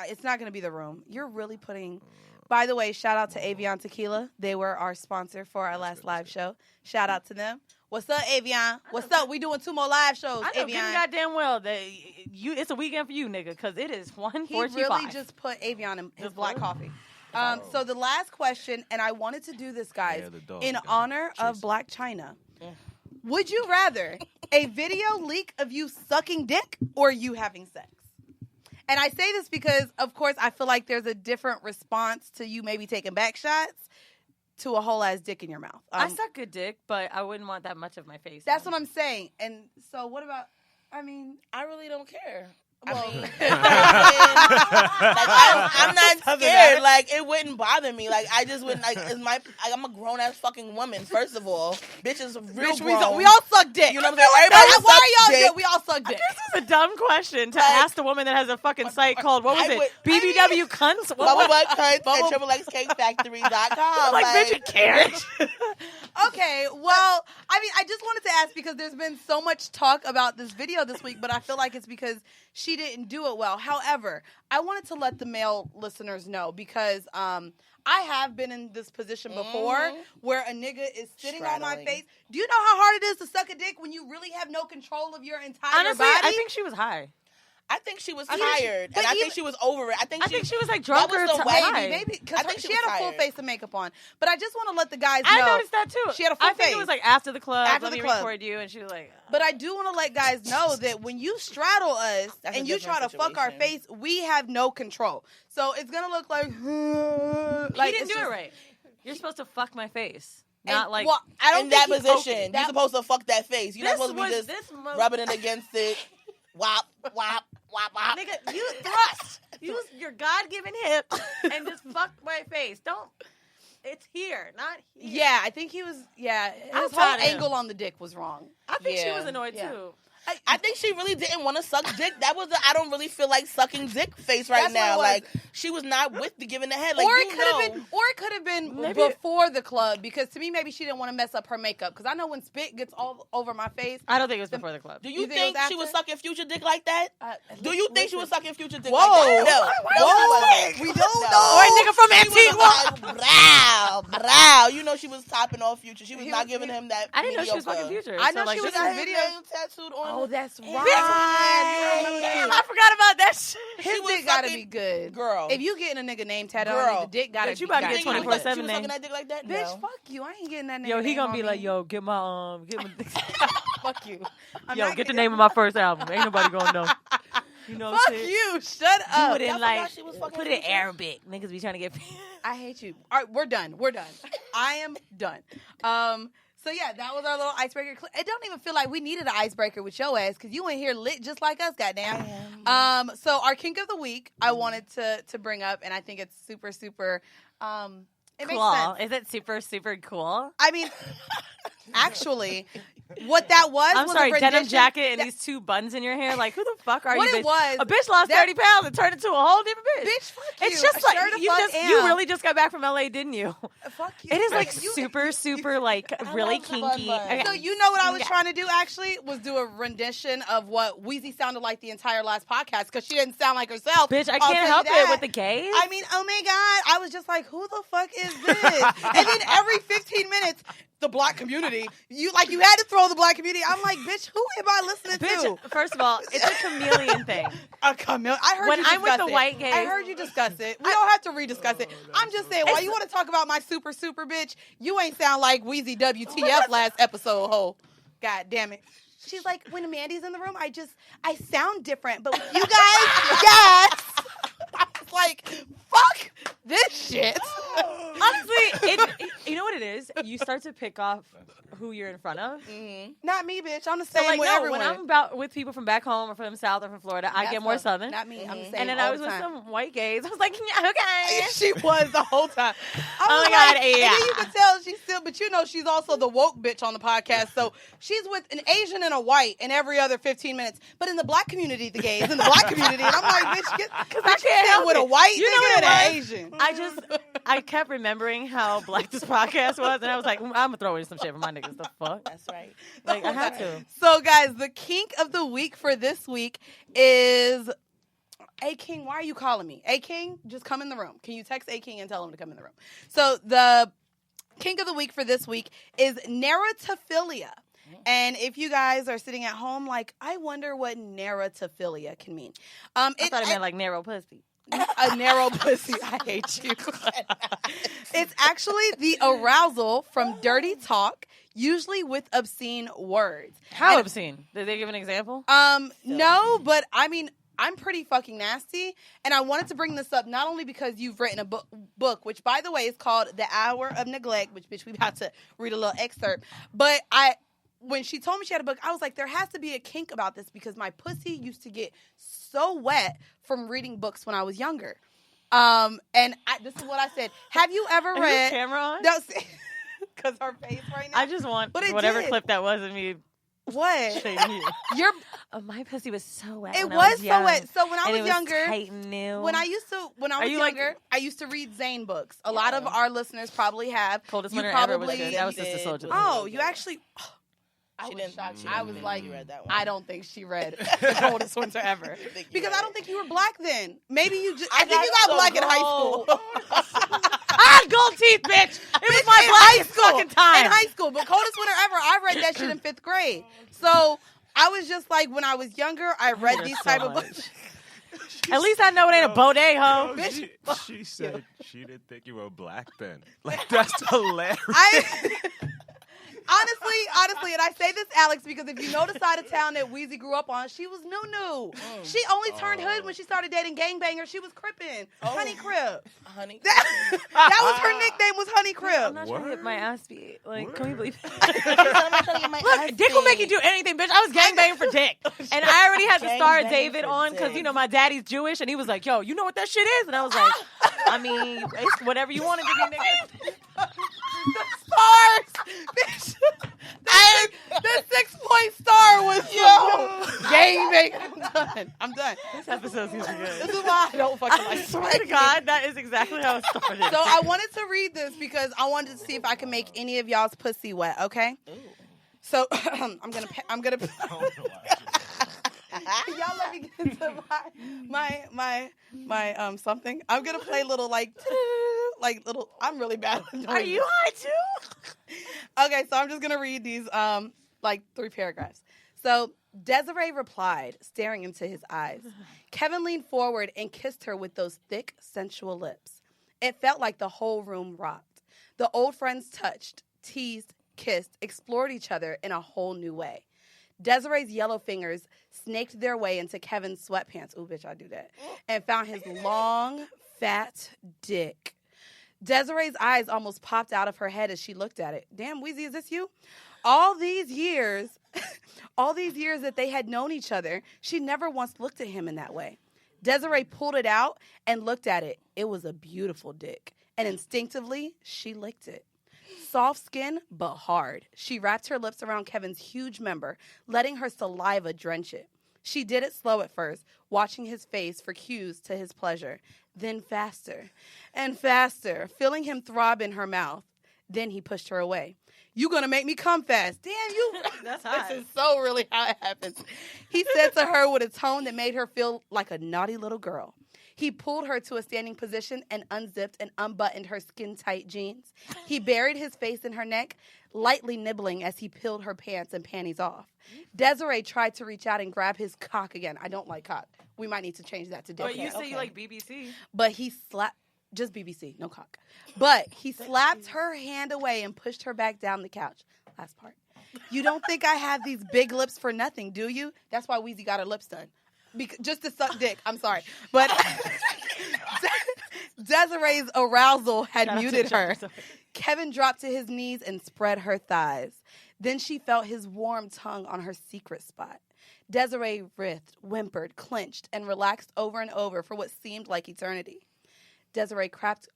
it's not gonna be the room. You're really putting. By the way, shout out to Avion Tequila. They were our sponsor for our last live show. Shout out to them. What's up, Avion? What's up? We doing 2 more live shows, I know good Avion. and goddamn well that it's a weekend for you, nigga, because it is 1:45. He really just put Avion in his black coffee. So the last question, and I wanted to do this, guys, Yeah, the dog in got honor of chasing. Black China. Would you rather a video leak of you sucking dick or you having sex? And I say this because, of course, I feel like there's a different response to you maybe taking back shots to a whole ass dick in your mouth. I suck good dick, but I wouldn't want that much of my face. That's what I'm saying. And so what about, I mean, I really don't care. well, I mean, I'm not scared. Like, it wouldn't bother me. Like, I just wouldn't. Like, I'm a grown ass fucking woman. First of all, bitches real bitch, grown. we all suck dick. You know what I'm saying? Everybody Why sucks are y'all dick. dick? We all suck dick. This is a dumb question to Like- ask the woman that has a fucking site called, what was I it? would- BBW cunts? Bubble butt cunts at Bubble- XxXCakeFactory.com. Like, bitch, you can't. Okay, well, I mean, I just wanted to ask because there's been so much talk about this video this week, but I feel like it's because she didn't do it well. However, I wanted to let the male listeners know because I have been in this position before where a nigga is sitting on my Straddling. face. Do you know how hard it is to suck a dick when you really have no control of your entire Honestly, body? I think she was high. I think she was I think she- tired, but and I even- think she was over it. I think she was like drunk that was or the high. way- Maybe I because think she she had was a full tired. face of makeup on. But I just want to let the guys know. I noticed that too. She had a full I think face. it was like after the club. After let the me club. record you, and she was like, But I do want to let guys know that when you straddle us That's a and you try to different fuck our face, situation. we have no control. So it's gonna look like he like didn't it's do just- it right. You're supposed to fuck my face, and- not like. well, I don't in that think he- position. okay, You're that- supposed to fuck that face. You're not This supposed to be was- just this mo- rubbing it against it. Wop, wop, wop, wop. Nigga, you thrust. Use your God-given hip and just fuck my face. Don't. It's here, not here. Yeah, I think he was. Yeah, I'm his proud whole of him. angle on the dick was wrong. I think she Yeah. was annoyed Yeah. too. I think she really didn't want to suck dick. That was the I don't really feel like sucking dick face right That's what now. it was. Like she was not with the giving the head. Like, Or you it could have know. been, or it could have been Maybe- before the club, because to me maybe she didn't want to mess up her makeup. Because I know when spit gets all over my face. I don't think it was before the club. Do you, You think think it was she was after? sucking Future dick like that? Do you think she was sucking Future dick Whoa. like that? No. Whoa. We don't know. Or a nigga from She was Antigua. like, brow. You know she was topping off Future. She was He not was- giving him that. I didn't know she was mediocre. fucking Future. I know so, like, she was this in is- the His video. name tattooed on. Oh, that's Bitch. right. Damn, I forgot about that shit. His She was dick gotta fucking- be good. Girl. If you getting a nigga name tattooed Girl. on, the dick gotta Bitch, you be about to gotta get be good. 24/7 She was name. sucking that dick like that? Bitch, No. fuck you. I ain't getting that name. Yo, he name gonna on be me. like, yo, get my Fuck you. I'm yo, not get the gonna- name of my first album. Ain't nobody gonna know. You know, Fuck shit. you. Shut Do up. it in Y'all like forgot she was fucking put it in Future? Arabic. Niggas be trying to get. I hate you. All right, we're done. We're done. I am done. So yeah, that was our little icebreaker. It don't even feel like we needed an icebreaker with your ass because you in here lit just like us, goddamn. So our kink of the week, I wanted to bring up, and I think it's super, super. It makes Cool. sense. Is it super super cool? I mean, actually, what that was. I'm was sorry, a denim rendition- jacket and that- these two buttons in your hair. Like, who the fuck are What you? it Bitch? was- A bitch lost that- 30 pounds and turned into a whole different bitch. Bitch, fuck you. It's just like Sure the you fuck just am. you really just got back from LA, didn't you? Fuck you. It is like You- super super like really love the bun kinky. bun. Okay. So you know what I was Yeah. trying to do actually was do a rendition of what Weezy sounded like the entire last podcast because she didn't sound like herself. Bitch, I I'll tell can't you help that. it with the gays. I mean, oh my God. I was just like, who the fuck is this? And then every 15 minutes, the black community. You had to throw the black community. I'm like, bitch, who am I listening Bitch, to? first of all, it's a chameleon thing. A chameleon. I heard When you I'm with discuss the it. white gays- I heard you discuss it. We don't have to rediscuss it. I'm just saying, while you want to talk about my super, super bitch, you ain't sound like Weezy WTF last episode, ho. God damn it. She's like, when Mandy's in the room, I sound different. But with you guys, yes. I was like, fuck this shit. Honestly, you know what it is? You start to pick off who you're in front of. Not me, bitch. I'm the So same like, with no, everyone. when I'm about with people from back home or from South or from Florida, I That's get more what- Southern. Not me. I'm the same And then all I was the with time. some white gays. I was like, yeah, okay. She was the whole time. I Oh was my God, like- yeah. And then you can tell she's still, but you know she's also the woke bitch on the podcast. So she's with an Asian and a white in every other 15 minutes. But in the black community, the gays in the black community, and I'm like, bitch, because I can't help with a it. white You know nigga what and it an was? Asian. I kept remembering how black this podcast was, and I was like, I'm gonna throw in some shit for my niggas. The fuck? That's right. Like, I had to. So guys, the kink of the week for this week is. A King, why are you calling me? A King, just come in the room. Can you text A King and tell him to come in the room? So the kink of the week for this week is narratophilia. And if you guys are sitting at home, like, I wonder what narratophilia can mean. I thought it meant like narrow pussy. A narrow pussy. I hate you. It's actually the arousal from dirty talk, usually with obscene words. How And- obscene? Did they give an example? No, but I mean, I'm pretty fucking nasty, and I wanted to bring this up not only because you've written a book, which, by the way, is called The Hour of Neglect, which, bitch, we about to read a little excerpt, but when she told me she had a book, I was like, there has to be a kink about this because my pussy used to get so wet from reading books when I was younger. This is what I said. Have you ever Are read... you camera on? Because her face right now. I just want But it whatever did. clip that was of me. What? saying you. Your My pussy was so wet. It when I was so young, wet. So when I and was it was younger, tight and new. when I was you like- younger, I used to read Zane books. A lot of our listeners probably have. Coldest You Winter Ever was probably- good. That was You just a did. soldier. Oh, you actually. I She was didn't. shocked. She I didn't was like, read that one. I don't think she read The Coldest Winter Ever. Because I don't think you were black then. Maybe you just. I think you got black in high school. I had gold teeth, bitch. It was my blackest fucking time. In high school. But Coldest Winter Ever, I read that shit in 5th grade. So I was just like, when I was younger, I read There's these so type of much. books. At least I know it ain't a Baudet hoe. No, Bitch, she said she didn't think you were black then. Like, that's hilarious. Honestly, and I say this, Alex, because if you know the side of town that Weezy grew up on, she was new. She only turned hood when she started dating gangbangers. She was Crippin'. Honey Crib. Honey. That was her nickname, was Honey I'm Crib. not trying to get my ass beat. Like, can we believe it? I'm not trying to get my ass Look, Dick will make you beat. do anything, bitch. I was gangbanging for Dick. And I already had to star Gangbanging David for on because, Dick. you know, my daddy's Jewish. And he was like, yo, you know what that shit is? And I was like, I mean, it's whatever you want to give me, nigga. The stars, bitch. The 6-point star was gang. I'm done. This episode's gonna be good. This is why I don't fucking like. I swear to God, that is exactly how it started. So I wanted to read this because I wanted to see if I can make any of y'all's pussy wet. Okay. Ooh. So I'm gonna. Y'all let me get into my something. I'm gonna play little like little. I'm really bad at doing Are you high too? Okay, so I'm just gonna read these 3 paragraphs. So Desiree replied, staring into his eyes. Kevin leaned forward and kissed her with those thick, sensual lips. It felt like the whole room rocked. The old friends touched, teased, kissed, explored each other in a whole new way. Desiree's yellow fingers snaked their way into Kevin's sweatpants. Ooh, bitch, I do that. And found his long, fat dick. Desiree's eyes almost popped out of her head as she looked at it. Damn, Weezy, is this you? All these years that they had known each other, she never once looked at him in that way. Desiree pulled it out and looked at it. It was a beautiful dick. And instinctively, she licked it. Soft skin, but hard. She wrapped her lips around Kevin's huge member, letting her saliva drench it. She did it slow at first, watching his face for cues to his pleasure. Then faster and faster, feeling him throb in her mouth. Then he pushed her away. You gonna make me come fast. Damn, you. That's hot. This is so really how it happens. He said to her with a tone that made her feel like a naughty little girl. He pulled her to a standing position and unzipped and unbuttoned her skin-tight jeans. He buried his face in her neck, lightly nibbling as he peeled her pants and panties off. Desiree tried to reach out and grab his cock again. I don't like cock. We might need to change that to dick. But you say you like BBC. But he slapped, just BBC, no cock. But he slapped her hand away and pushed her back down the couch. Last part. You don't think I have these big lips for nothing, do you? That's why Weezy got her lips done. Just to suck dick. I'm sorry. But Desiree's arousal had muted her. Kevin dropped to his knees and spread her thighs. Then she felt his warm tongue on her secret spot. Desiree writhed, whimpered, clenched, and relaxed over and over for what seemed like eternity. Desiree cracked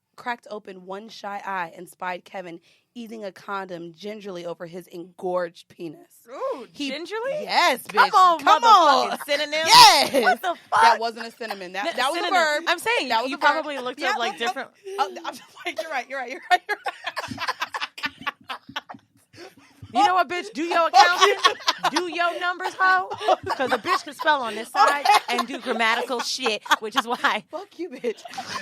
open one shy eye and spied Kevin easing a condom gingerly over his engorged penis. Ooh, gingerly? Yes, bitch. Come on. Synonym? Yes. What the fuck? That wasn't a cinnamon. That was synonym. a verb. I'm saying that was you a verb. probably looked up like different. I'm just like, you're right. You know what, bitch? Do your accounting. Do your numbers, hoe. Because a bitch can spell on this side and do grammatical shit, which is why. Fuck you, bitch.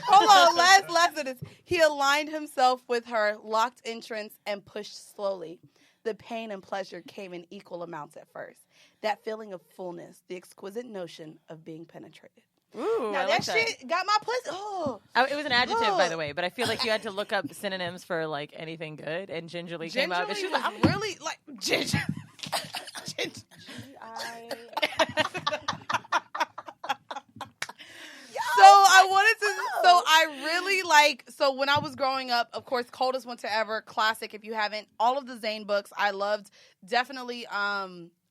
Hold on. Last of this. He aligned himself with her, locked entrance, and pushed slowly. The pain and pleasure came in equal amounts at first. That feeling of fullness, the exquisite notion of being penetrated. Ooh, now I that like shit got my pussy. Oh. It was an adjective, by the way, but I feel like you had to look up synonyms for like anything good, and gingerly came out. And she was like, I'm really like ginger. So when I was growing up, of course, Coldest Winter Ever, classic. If you haven't, all of the Zane books I loved. Definitely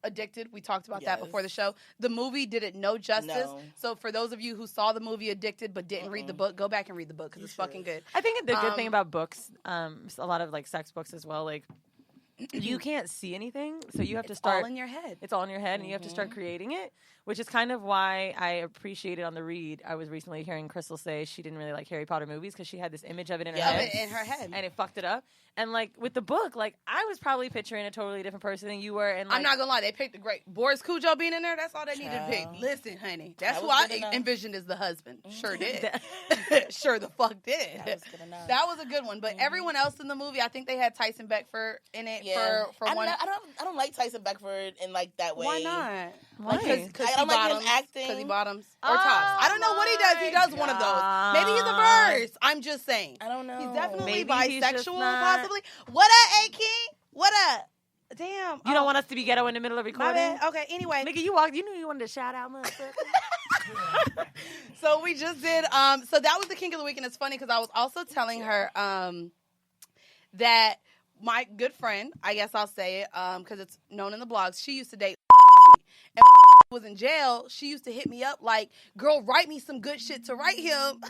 Addicted. We talked about that before the show. The movie did it no justice. No. So for those of you who saw the movie Addicted but didn't read the book, go back and read the book because it's fucking good. I think the good thing about books, a lot of like sex books as well, like you can't see anything, so you have to start. It's all in your head. It's all in your head, and you have to start creating it, which is kind of why I appreciated on the read. I was recently hearing Crystal say she didn't really like Harry Potter movies because she had this image of it in her head. In her head. And it fucked it up. And like with the book, like I was probably picturing a totally different person than you were. And like, I'm not gonna lie, they picked a great Boris Cujo being in there. That's all they needed to pick. Listen, honey, that's who I envisioned as the husband. Sure did. Sure the fuck did. That was a good one. But everyone else in the movie, I think they had Tyson Beckford in it for one. I don't like Tyson Beckford in like that way. Why not? Why? Because I don't like him acting. Because he bottoms or tops. I don't know what he does. He does one of those. Maybe he's a verse. I'm just saying. I don't know. He's definitely Maybe bisexual, possibly. What up, A King? What up? Damn. You don't want us to be ghetto in the middle of recording? Okay, anyway. Nigga, you knew you wanted to shout out, motherfucker. So we just did, so that was the Kink of the Week, and it's funny because I was also telling her that my good friend, I guess I'll say it, because it's known in the blogs, she used to date and was in jail. She used to hit me up like, girl, write me some good shit to write him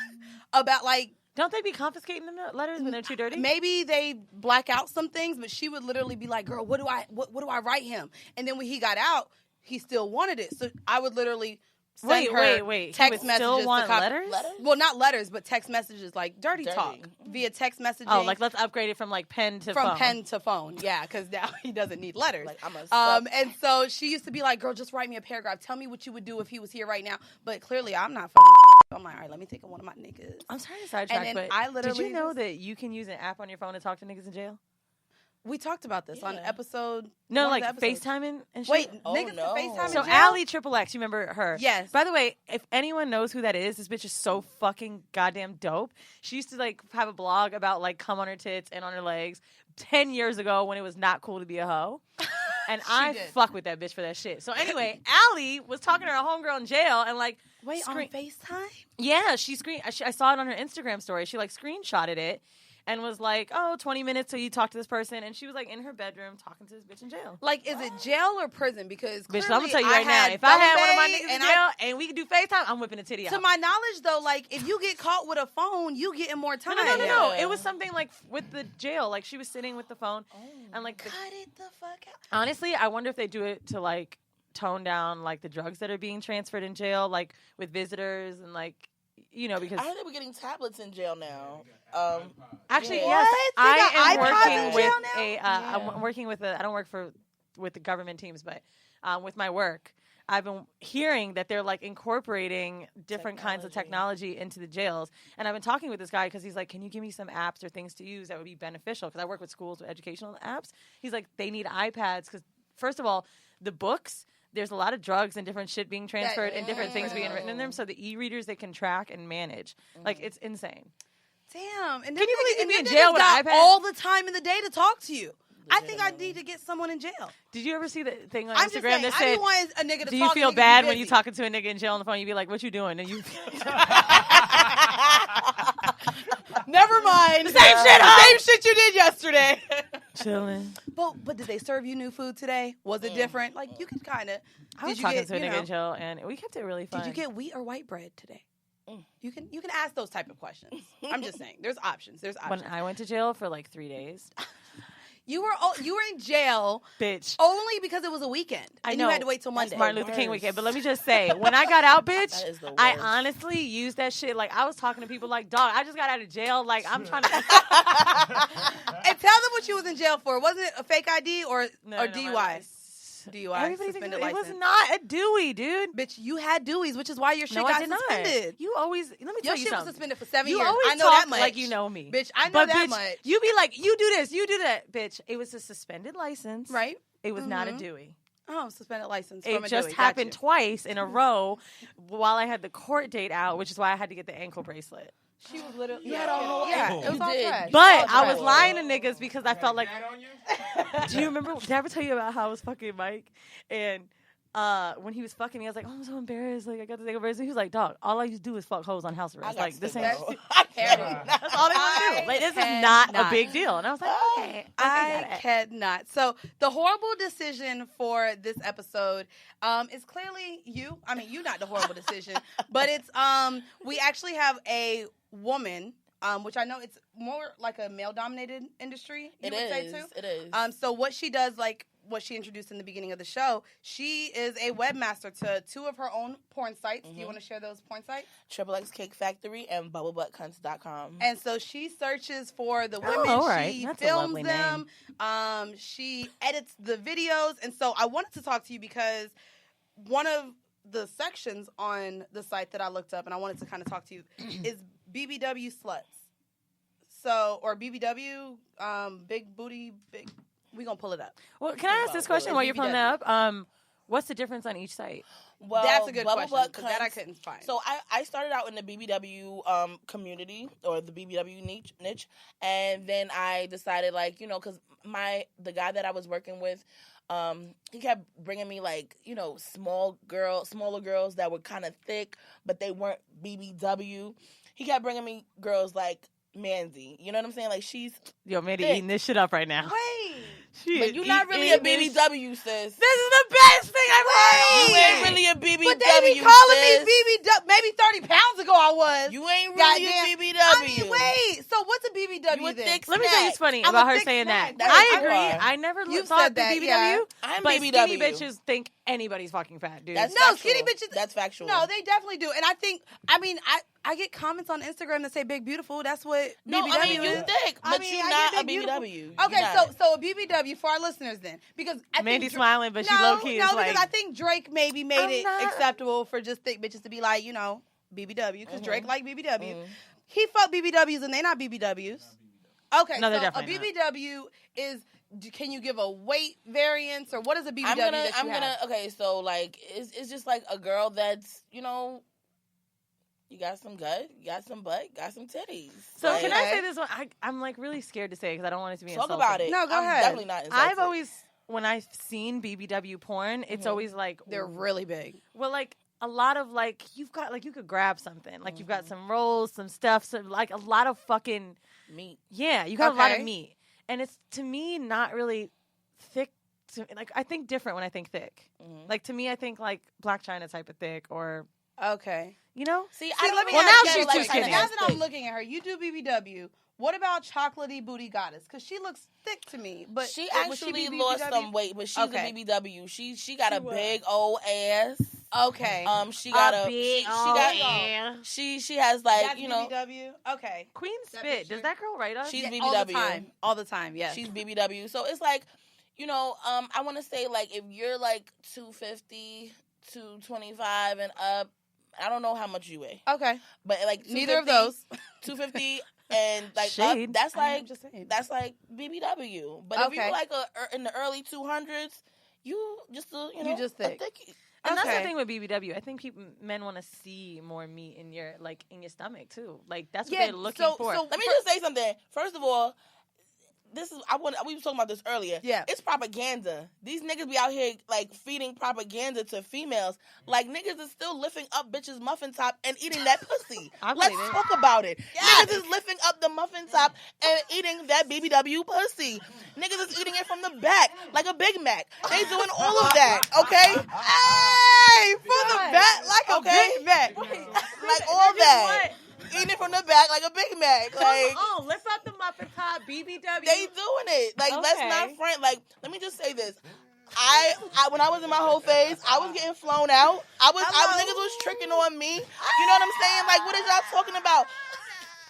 about like, Don't they be confiscating the letters when they're too dirty? Maybe they black out some things, but she would literally be like, "Girl, what do I write him?" And then when he got out, he still wanted it. So I would literally send her wait. text he would messages. Still want letters? Well, not letters, but text messages, like dirty talk via text messaging. Oh, like let's upgrade it from like pen to phone. From pen to phone, yeah, because now he doesn't need letters. Like, and so she used to be like, "Girl, just write me a paragraph. Tell me what you would do if he was here right now." But clearly, I'm not fucking. I'm like, all right, let me think of one of my niggas. I'm sorry to sidetrack, but I literally did you know that you can use an app on your phone to talk to niggas in jail? We talked about this on episode. No, like FaceTiming and shit. Wait, Oh, niggas no. can FaceTime in So jail? Allie XxX, you remember her? Yes. By the way, if anyone knows who that is, this bitch is so fucking goddamn dope. She used to like have a blog about like cum on her tits and on her legs 10 years ago when it was not cool to be a hoe. And I fuck with that bitch for that shit. So anyway, Allie was talking to her homegirl in jail and like, wait, on FaceTime? Yeah, I saw it on her Instagram story. She like screenshotted it. And was like, 20 minutes till you talk to this person. And she was like in her bedroom talking to this bitch in jail. Like, is it jail or prison? Because bitch, I'm gonna tell you right now, if I had one of my niggas in jail and we could do FaceTime, I'm whipping a titty out. To my knowledge, though, like, if you get caught with a phone, you getting more time. No. It was something like with the jail. Like, she was sitting with the phone. And like, cut it the fuck out. Honestly, I wonder if they do it to like tone down like the drugs that are being transferred in jail, like with visitors and like, you know, because I heard they were getting tablets in jail now. Actually, yes, I am working with now? I'm working with I don't work with the government teams, but with my work, I've been hearing that they're like incorporating different kinds of technology into the jails. And I've been talking with this guy because he's like, can you give me some apps or things to use that would be beneficial? Because I work with schools with educational apps. He's like, they need iPads because, first of all, the books, there's a lot of drugs and different shit being transferred and different things being written in them. So the e-readers, they can track and manage. Like, it's insane. Damn. And can you believe you me in jail with an iPad? all the time in the day to talk to you. I think I need to get someone in jail. Did you ever see the thing on I'm Instagram just saying, that I said, didn't want a nigga to do you talk feel and bad be when you're busy. talking to a nigga in jail on the phone? You'd be like, what you doing? And you Never mind. Same shit you did yesterday. chilling. But did they serve you new food today? Was it different? Like, you could kind of. I was talking to a nigga in jail, and we kept it really fun. Did you get wheat or white bread today? You can ask those type of questions. I'm just saying, there's options. When I went to jail for like 3 days. You were in jail, bitch, only because it was a weekend. I and know. You had to wait till Monday. Martin Luther King weekend. But let me just say, when I got out, bitch, I worst. honestly used that shit. Like, I was talking to people like, dog, I just got out of jail. Like, I'm trying to. And tell them what you was in jail for. Was it a fake ID or DUI? DUI. Everybody thinks suspended it was license. not a Dewey, dude. Bitch, you had Deweys, which is why your shit got suspended. Not. You always, let me tell Your you shit was something. suspended for 7 You years. always I know talk that much. like you know me. Bitch, I know but that bitch, much. You be like, you do this, you do that. Bitch, it was a suspended license. Right? It was not a Dewey. Oh, suspended license. It from a just Dewey. happened Got you. twice in a row while I had the court date out, which is why I had to get the ankle bracelet. She was literally. You had a whole it was you all did. trash. But I was lying to niggas because I felt like. Do you remember? Did I ever tell you about how I was fucking Mike? And when he was fucking me, I was like, oh, I'm so embarrassed. Like, I got to take a bracelet. He was like, dog, all I used to do is fuck hoes on house arrest. Like, this ain't. That's all they want to do. Like, this is not a big deal. And I was like, okay. I cannot. So the horrible decision for this episode is clearly you. I mean, you not the horrible decision, but it's we actually have a woman, which I know it's more like a male-dominated industry. You would say too. It is. So what she does, like what she introduced in the beginning of the show, she is a webmaster to 2 of her own porn sites. Do you want to share those porn sites? XxX Cake Factory and BubbleButtCunts.com. And so she searches for the women. all right. She That's a films lovely them. She edits the videos. And so I wanted to talk to you because one of the sections on the site that I looked up, and I wanted to kind of talk to you, is BBW sluts. So, or BBW, big booty, big. We're going to pull it up. Well, can I ask this question while you're pulling that up? What's the difference on each site? Well, that's a good question. That I couldn't find. So I started out in the BBW community or the BBW niche, and then I decided, like, you know, because the guy that I was working with, he kept bringing me, like, you know, smaller girls that were kind of thick, but they weren't BBW. He kept bringing me girls like Mandy. You know what I'm saying? Like, she's Yo, Mandy thick. eating this shit up right now. Wait. But you're not really a BBW, sis. This is the best thing I've heard. You ain't really a BBW, But they be calling sis. me BBW. Maybe 30 pounds ago I was. You ain't really a BBW. I mean, wait. So what's a BBW You a then? thick Let me tell you what's funny I'm about a her thick saying snack. that. That's I what you agree. are. I never You've thought said that, BBW. yeah. I'm but BBW. skinny bitches think anybody's fucking fat, dude. That's No, factual. skinny bitches. That's factual. No, they definitely do. And I get comments on Instagram that say big beautiful. That's what No, BBW I mean, you is. thick, I but mean, you're I not get a big, beautiful. BBW. Okay, You're not. so a BBW for our listeners then, because I Mandy's think smiling, but she no, low-key no, is because like... I think Drake maybe made I'm it not- acceptable for just thick bitches to be like, BBW, because Mm-hmm. Drake like BBW. He fuck BBWs and they not BBWs. Okay, No, they're so a definitely BBW is. Can you give a weight variance or what is a BBW I'm gonna. Okay, so like, it's just like a girl that's you got some gut, you got some butt, got some titties. So Like, can I say this one? I'm like really scared to say because I don't want it to be talk insulting. about it? No, go I'm ahead. Definitely not. Insulted. I've always, when I've seen BBW porn, it's always like... They're really big. Well, like, a lot of, like, you've got, like, you could grab something. Like, you've got some rolls, some stuff, some, like, a lot of fucking... meat. Yeah, you got a lot of Okay. meat. And it's, to me, not really thick. Like, I think different when I think thick. Like, to me, I think, like, Black China type of thick or, Okay. you know? See, See, I let me Well, ask now you she's a too question. skinny. Now that I'm looking at her, you do BBW. What about chocolatey booty goddess? Because she looks thick to me. But she would she actually be lost BBW? some weight, but she's Okay. a BBW. She got a big old ass. Okay. She got a big she got ass. she has like That's BBW? Okay. Queen That Spit. picture? Does that girl write us? she's Yeah, BBW. all the time. All the time, yes. She's BBW. So it's like, I want to say like if you're like 250, 225 and up, I don't know how much you weigh, okay. but like Neither of those. 250 and like up, Shade. that's I mean, like I'm just saying. that's like BBW. But if Okay. you're like in the early 200s, you just You just a thick. thickie. And that's the Okay. thing with BBW. I think men want to see more meat in your stomach too. Like that's what Yeah, they're looking for. Let me just say something. First of all, we were talking about this earlier. Yeah. It's propaganda. These niggas be out here like feeding propaganda to females. Like niggas is still lifting up bitches' muffin top and eating that pussy. I Let's believe it. talk about it. Yes. Niggas is lifting up the muffin top and eating that BBW pussy. Niggas is eating it from the back like a Big Mac. They doing all of that, okay? Hey, from the back like a Okay. Big Mac. Like all that. Eating it from the back like a Big Mac. Like Oh, lift up the muffin top, BBW. they doing it. Like let's Okay. not front. Like let me just say this. I when I was in my whole phase, I was getting flown out. Niggas was tricking on me. You know what I'm saying? Like what is y'all talking about?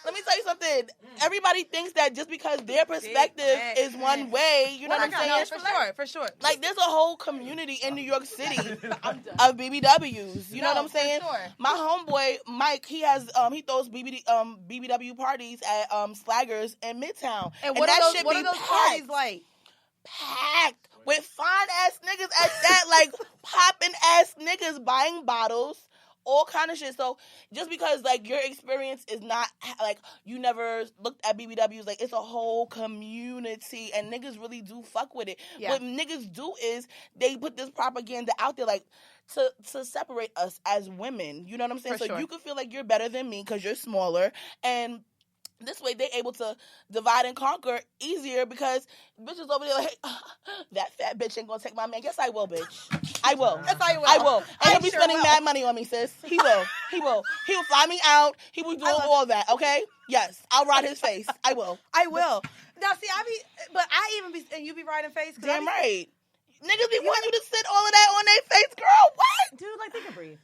Let me tell you something. Everybody thinks that just because their perspective is one way, you know what I'm saying? For sure. Like there's a whole community in New York City of BBWs. You know what I'm saying? For sure. My homeboy Mike, he throws BBW parties at Slaggers in Midtown, And what that are those, shit what be are those packed, parties like? packed with fine ass niggas at that, like popping ass niggas buying bottles. All kind of shit. So just because like your experience is not like you never looked at BBWs, like it's a whole community and niggas really do fuck with it. Yeah. What niggas do is they put this propaganda out there like to separate us as women. You know what I'm saying? For So sure. you can feel like you're better than me because you're smaller, and this way they're able to divide and conquer easier because bitches over there like, that fat bitch ain't gonna take my man. Yes, I will, bitch. I will. Yes, I will. I will. And I he'll be sure spending will. mad money on me, sis. He will. He will. He will fly me out. He will do all that, okay? Yes. I'll ride his face. I will. I will. Now, see, and you be riding face. Damn right. Niggas be wanting you to sit all of that on their face, girl. What? Dude, like they can breathe.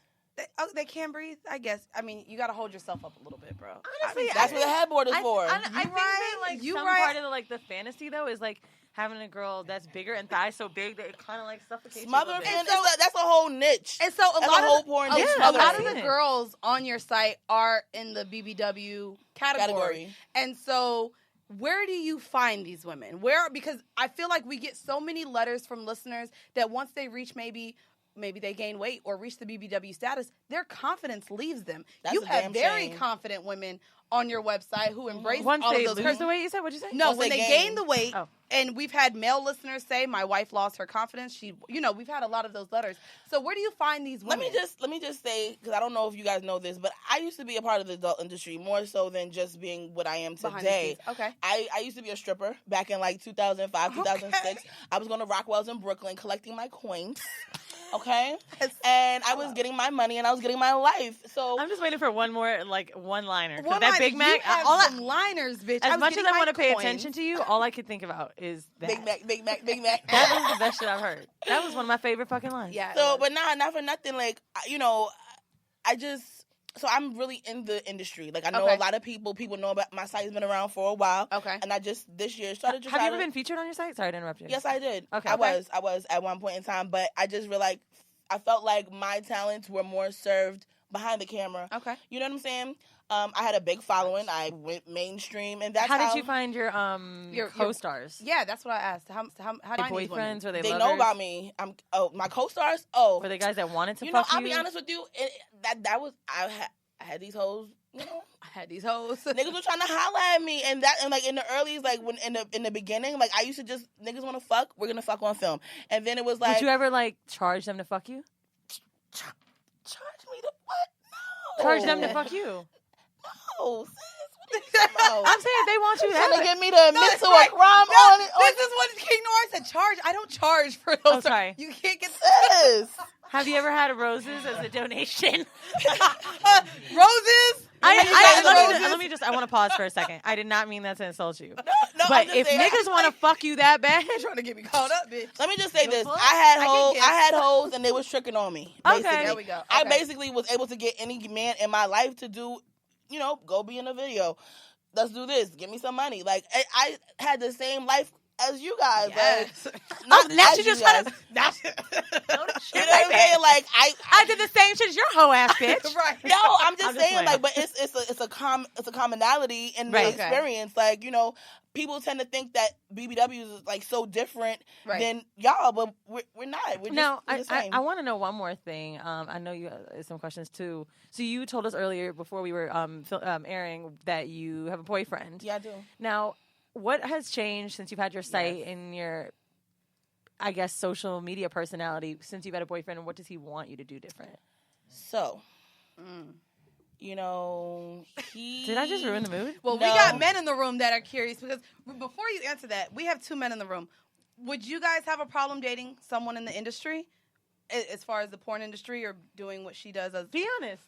They can't breathe. I guess. I mean, you got to hold yourself up a little bit, bro. Honestly, That's what the headboard is for. I think that right. like You some right. part of the fantasy though is like having a girl that's bigger and thighs so big that it kind of like suffocates you a Smother little bit. and that's a whole niche. And so That's a whole porn niche. yeah, a lot of I've the seen it. girls on your site are in the BBW category. And so where do you find these women? Because I feel like we get so many letters from listeners that once they reach maybe maybe they gain weight or reach the BBW status, their confidence leaves them. That's You a have damn very shame. confident women on your website who embrace Once all they of those lose the weight, you said? What'd you say? No, Once when they they gain. gain the weight, Oh. and we've had male listeners say, my wife lost her confidence. She, we've had a lot of those letters. So where do you find these women? Let me just say, because I don't know if you guys know this, but I used to be a part of the adult industry more so than just being what I am Behind the today. scenes. Okay. I used to be a stripper back in like 2005, 2006. I was going to Rockwell's in Brooklyn collecting my coins. Okay, and I was getting my money and I was getting my life. So I'm just waiting for one more, like, one-liner. 'Cause One that line- Big Mac, you have all some liners, bitch. as was much as getting I my want to pay coins. attention to you, all I can think about is that. Big Mac, Big Mac, Big Mac. That was the best shit I've heard. That was one of my favorite fucking lines. Yeah. So, it was. but not for nothing. Like, so I'm really in the industry. Like, I know Okay. a lot of people. People know about my site's been around for a while. Okay. And I just this year started to Have try you ever to- been featured on your site? Sorry to interrupt you. Yes, I did. Okay. I was at one point in time, but I just realized I felt like my talents were more served behind the camera. Okay. You know what I'm saying? I had a big following. I went mainstream, and that's How did you find your co-stars? Yeah, that's what I asked. How They boyfriends? Were they They lovers? know about me. My co-stars. Were they guys that wanted to you know, fuck I'll you? be honest with you. That was I had these hoes. You know, I had these hoes. niggas were trying to holler at me, and like in the earlies, like when in the beginning, like I used to just niggas want to fuck. We're gonna fuck on film, and then it was like, Would you ever like charge them to fuck you? charge me to what? No, Charge them to fuck you? No, sis. What are you talking about? I'm saying they want you trying to that. get me to admit to right. a crime No, on it. this is what King Nora said. Charge. I don't charge for those. Oh, sorry. You can't get Sis. Have you ever had roses as a donation? roses. I want to pause for a second. I did not mean that to insult you. No, But I'm just if saying, niggas want to fuck you that bad, Trying to get me caught up, bitch. let me just say this: fuck? I had I hoes. can I had hoes, and they was tricking on me. Okay. Basically. There we go. I Okay. basically was able to get any man in my life to do, go be in a video. Let's do this. Give me some money. Like I had the same life as you guys. Yes. Like, now as she you just trying to. guys. You You know what I'm saying? Like I did the same shit as your hoe ass bitch. right. No, I'm just saying, playing. like, but it's a commonality in Right. the experience. Like, people tend to think that BBW is like so different Right. than y'all, but we're not. We're just, Now, we're the same. I want to know one more thing. I know you have some questions too. So you told us earlier before we were airing that you have a boyfriend. Yeah, I do. Now, what has changed since you've had your site and your, I guess, social media personality since you've had a boyfriend, and what does he want you to do different? So, he. Did I just ruin the mood? Well, we No. got men in the room that are curious because before you answer that, we have two men in the room. Would you guys have a problem dating someone in the industry, as far as the porn industry, or doing what she does as Be honest.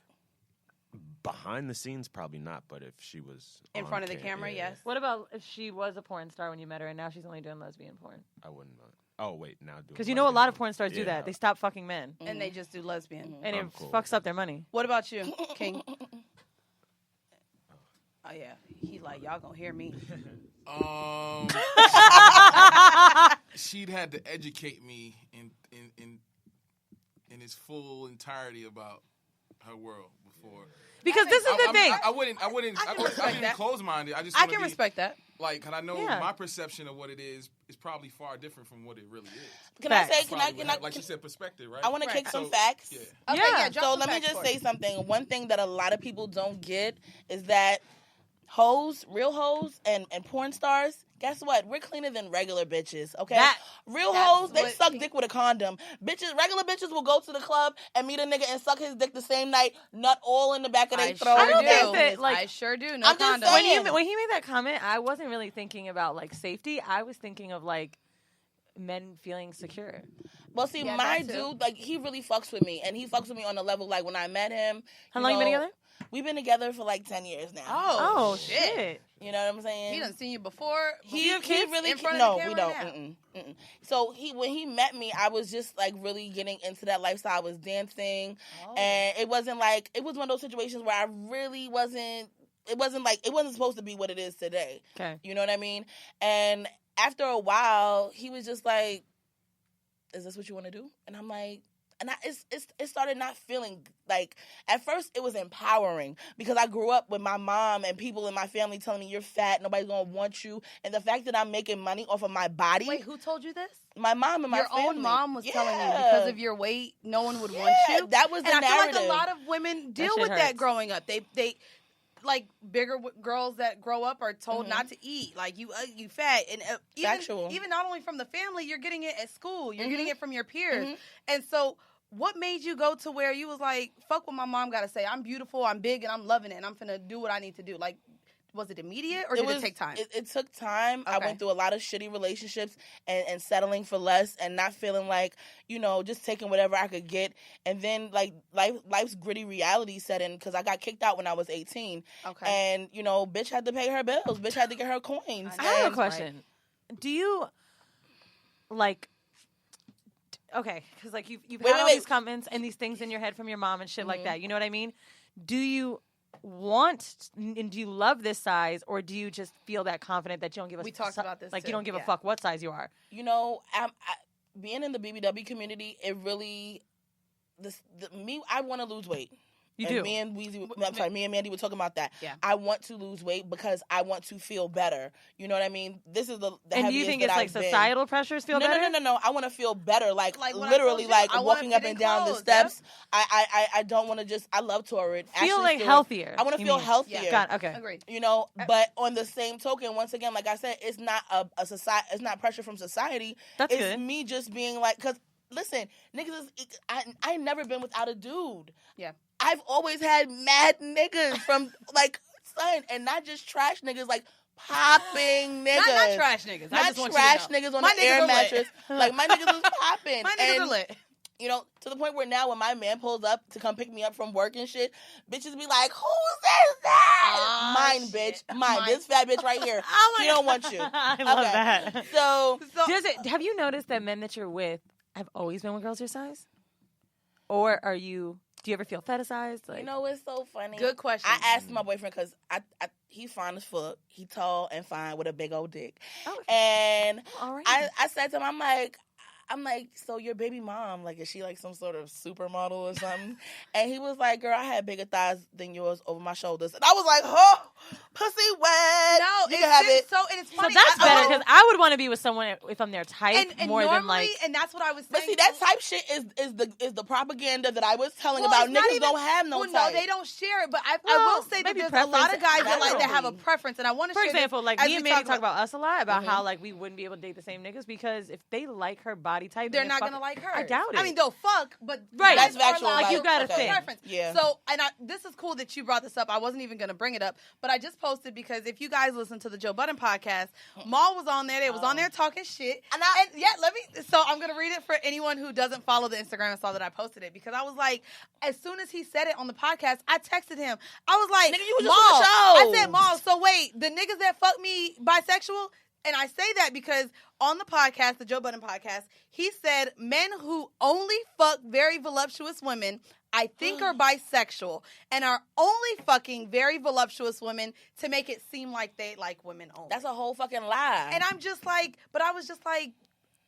Behind the scenes, probably not. But if she was in on front of the camera? yeah, Yes. What about if she was a porn star when you met her and now she's only doing lesbian porn? I wouldn't. Oh wait, now do. Because you know a lot of porn stars do that. They stop fucking men. And they just do lesbian. And I'm it cool fucks with up their money. What about you, King? Oh yeah, he like y'all gonna hear me. She'd had to educate me in its full entirety about her world before. Because this is the thing. I wouldn't be that. close-minded. I just I wanna can be, respect that. Like, cause I know Yeah. my perception of what it is probably far different from what it really is. Can I Facts. say? Can I? Like she said, perspective, right? I want to Right. kick some So, facts. Yeah. Okay, Yeah. drop So some let me facts just for say us. something. One thing that a lot of people don't get is that hoes, real hoes, and porn stars, guess what? We're cleaner than regular bitches, okay? Real that's hoes, they what suck he- dick with a condom. Regular bitches will go to the club and meet a nigga and suck his dick the same night, nut all in the back of their I throat. I don't sure think do. that, like- I sure do. No I'm just condom. saying. When he made that comment, I wasn't really thinking about like safety. I was thinking of like men feeling secure. Well, see, Yeah, my that too. dude, like, he really fucks with me. And he fucks with me on the level, like, when I met him. How long you been together? We've been together for, like, 10 years now. Oh shit! You know what I'm saying? He done seen you before. He really in front no, of the we camera don't. now? Mm-mm. So when he met me, I was just like really getting into that lifestyle. I was dancing, and it was one of those situations where I really wasn't. It wasn't supposed to be what it is today. Okay. You know what I mean? And after a while, he was just like, "Is this what you want to do?" And I'm like, and it started not feeling like, at first it was empowering because I grew up with my mom and people in my family telling me you're fat, nobody's gonna want you, and the fact that I'm making money off of my body. Wait, who told you this? My mom and my family. Your own mom was telling you because of your weight, no one would want you. That was the narrative. narrative. I feel like a lot of women deal with that growing up. They like bigger girls that grow up are told not to eat. Like you fat, and even not only from the family, you're getting it at school. You're getting it from your peers, and so. What made you go to where you was like, fuck what my mom got to say. I'm beautiful, I'm big, and I'm loving it, and I'm finna do what I need to do. Like, was it immediate, or did it take time? It took time. Okay. I went through a lot of shitty relationships and settling for less and not feeling like, just taking whatever I could get. And then, like, life's gritty reality set in because I got kicked out when I was 18. Okay. And, bitch had to pay her bills. Bitch had to get her coins. I have a question. Right. Do you, like... Okay, because like you've had all these comments and these things in your head from your mom and shit like that. You know what I mean? Do you want and do you love this size, or do you just feel that confident that you don't give a We talked about this like too. You don't give a fuck what size you are? Being in the BBW community, it really I want to lose weight. You and do. Me and Weezy, me and Mandy were talking about that. Yeah. I want to lose weight because I want to feel better. You know what I mean? This is the and do you think it's like societal pressures feel better? No. I want to feel better. Like literally, like walking up and down the steps. Yep. I don't want to just. I love Torrid. Feel like healthier. I want to feel healthier. Yeah. God, okay. Agreed. But on the same token, once again, like I said, it's not a society. It's not pressure from society. That's it's good. me just being like, because listen, niggas I never been without a dude. Yeah. I've always had mad niggas from, like, son, and not just trash niggas, like, popping niggas. Not trash niggas. Not trash niggas on the air mattress. Like, my niggas was popping. My niggas are lit. To the point where now when my man pulls up to come pick me up from work and shit, bitches be like, who's that? Mine, bitch. Mine. This fat bitch right here. She don't want you. I love that. So have you noticed that men that you're with have always been with girls your size? Or do you ever feel fetishized? Like, it's so funny. Good question. I asked my boyfriend because he's fine as fuck. He tall and fine with a big old dick. Okay. And all right. I said to him, I'm like, so your baby mom, like, is she like some sort of supermodel or something? And he was like, girl, I had bigger thighs than yours over my shoulders. And I was like, oh, pussy wet. No, you can have it. So, and it's funny. So that's better because I would want to be with someone if I'm their type and more normally, than like. And that's what I was saying. But see, that type shit is the propaganda that I was telling about. Niggas don't have no type. No, they don't share it. But I will say that there's a lot of guys that have a preference, and I want to. For share example, this, like me and Mandy talk about us a lot about how Mm-hmm. like we wouldn't be able to date the same niggas because if they like her body type, they're not gonna like her. I doubt it. I mean, they'll fuck, but right, that's factual. Like you got a thing. Preference. Yeah. So, and this is cool that you brought this up. I wasn't even gonna bring it up, but I just posted because if you guys listen to the Joe Budden podcast, Maul was on there. They was on there talking shit. And so I'm gonna read it for anyone who doesn't follow the Instagram and saw that I posted it because I was like, as soon as he said it on the podcast, I texted him. I was like, nigga, you was Maul. just on the show. I said, Maul. So wait, the niggas that fuck me bisexual. And I say that because on the podcast, the Joe Budden podcast, he said men who only fuck very voluptuous women, I think are bisexual and are only fucking very voluptuous women to make it seem like they like women only. That's a whole fucking lie. And I'm just like, but I was just like,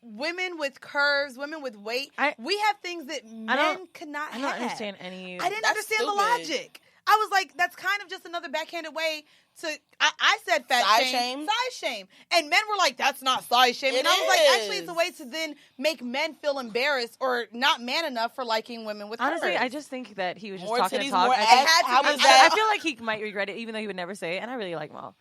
women with curves, women with weight, we have things that men could not have. I don't understand any. I didn't understand the logic. I was like, that's kind of just another backhanded way to. I said fat shame, size shame, and men were like, "That's not size shame." And I was like, actually, it's a way to then make men feel embarrassed or not man enough for liking women with Honestly, curves. I just think that he was just more talking titties, to talk. more I feel like he might regret it, even though he would never say it. And I really like Maul,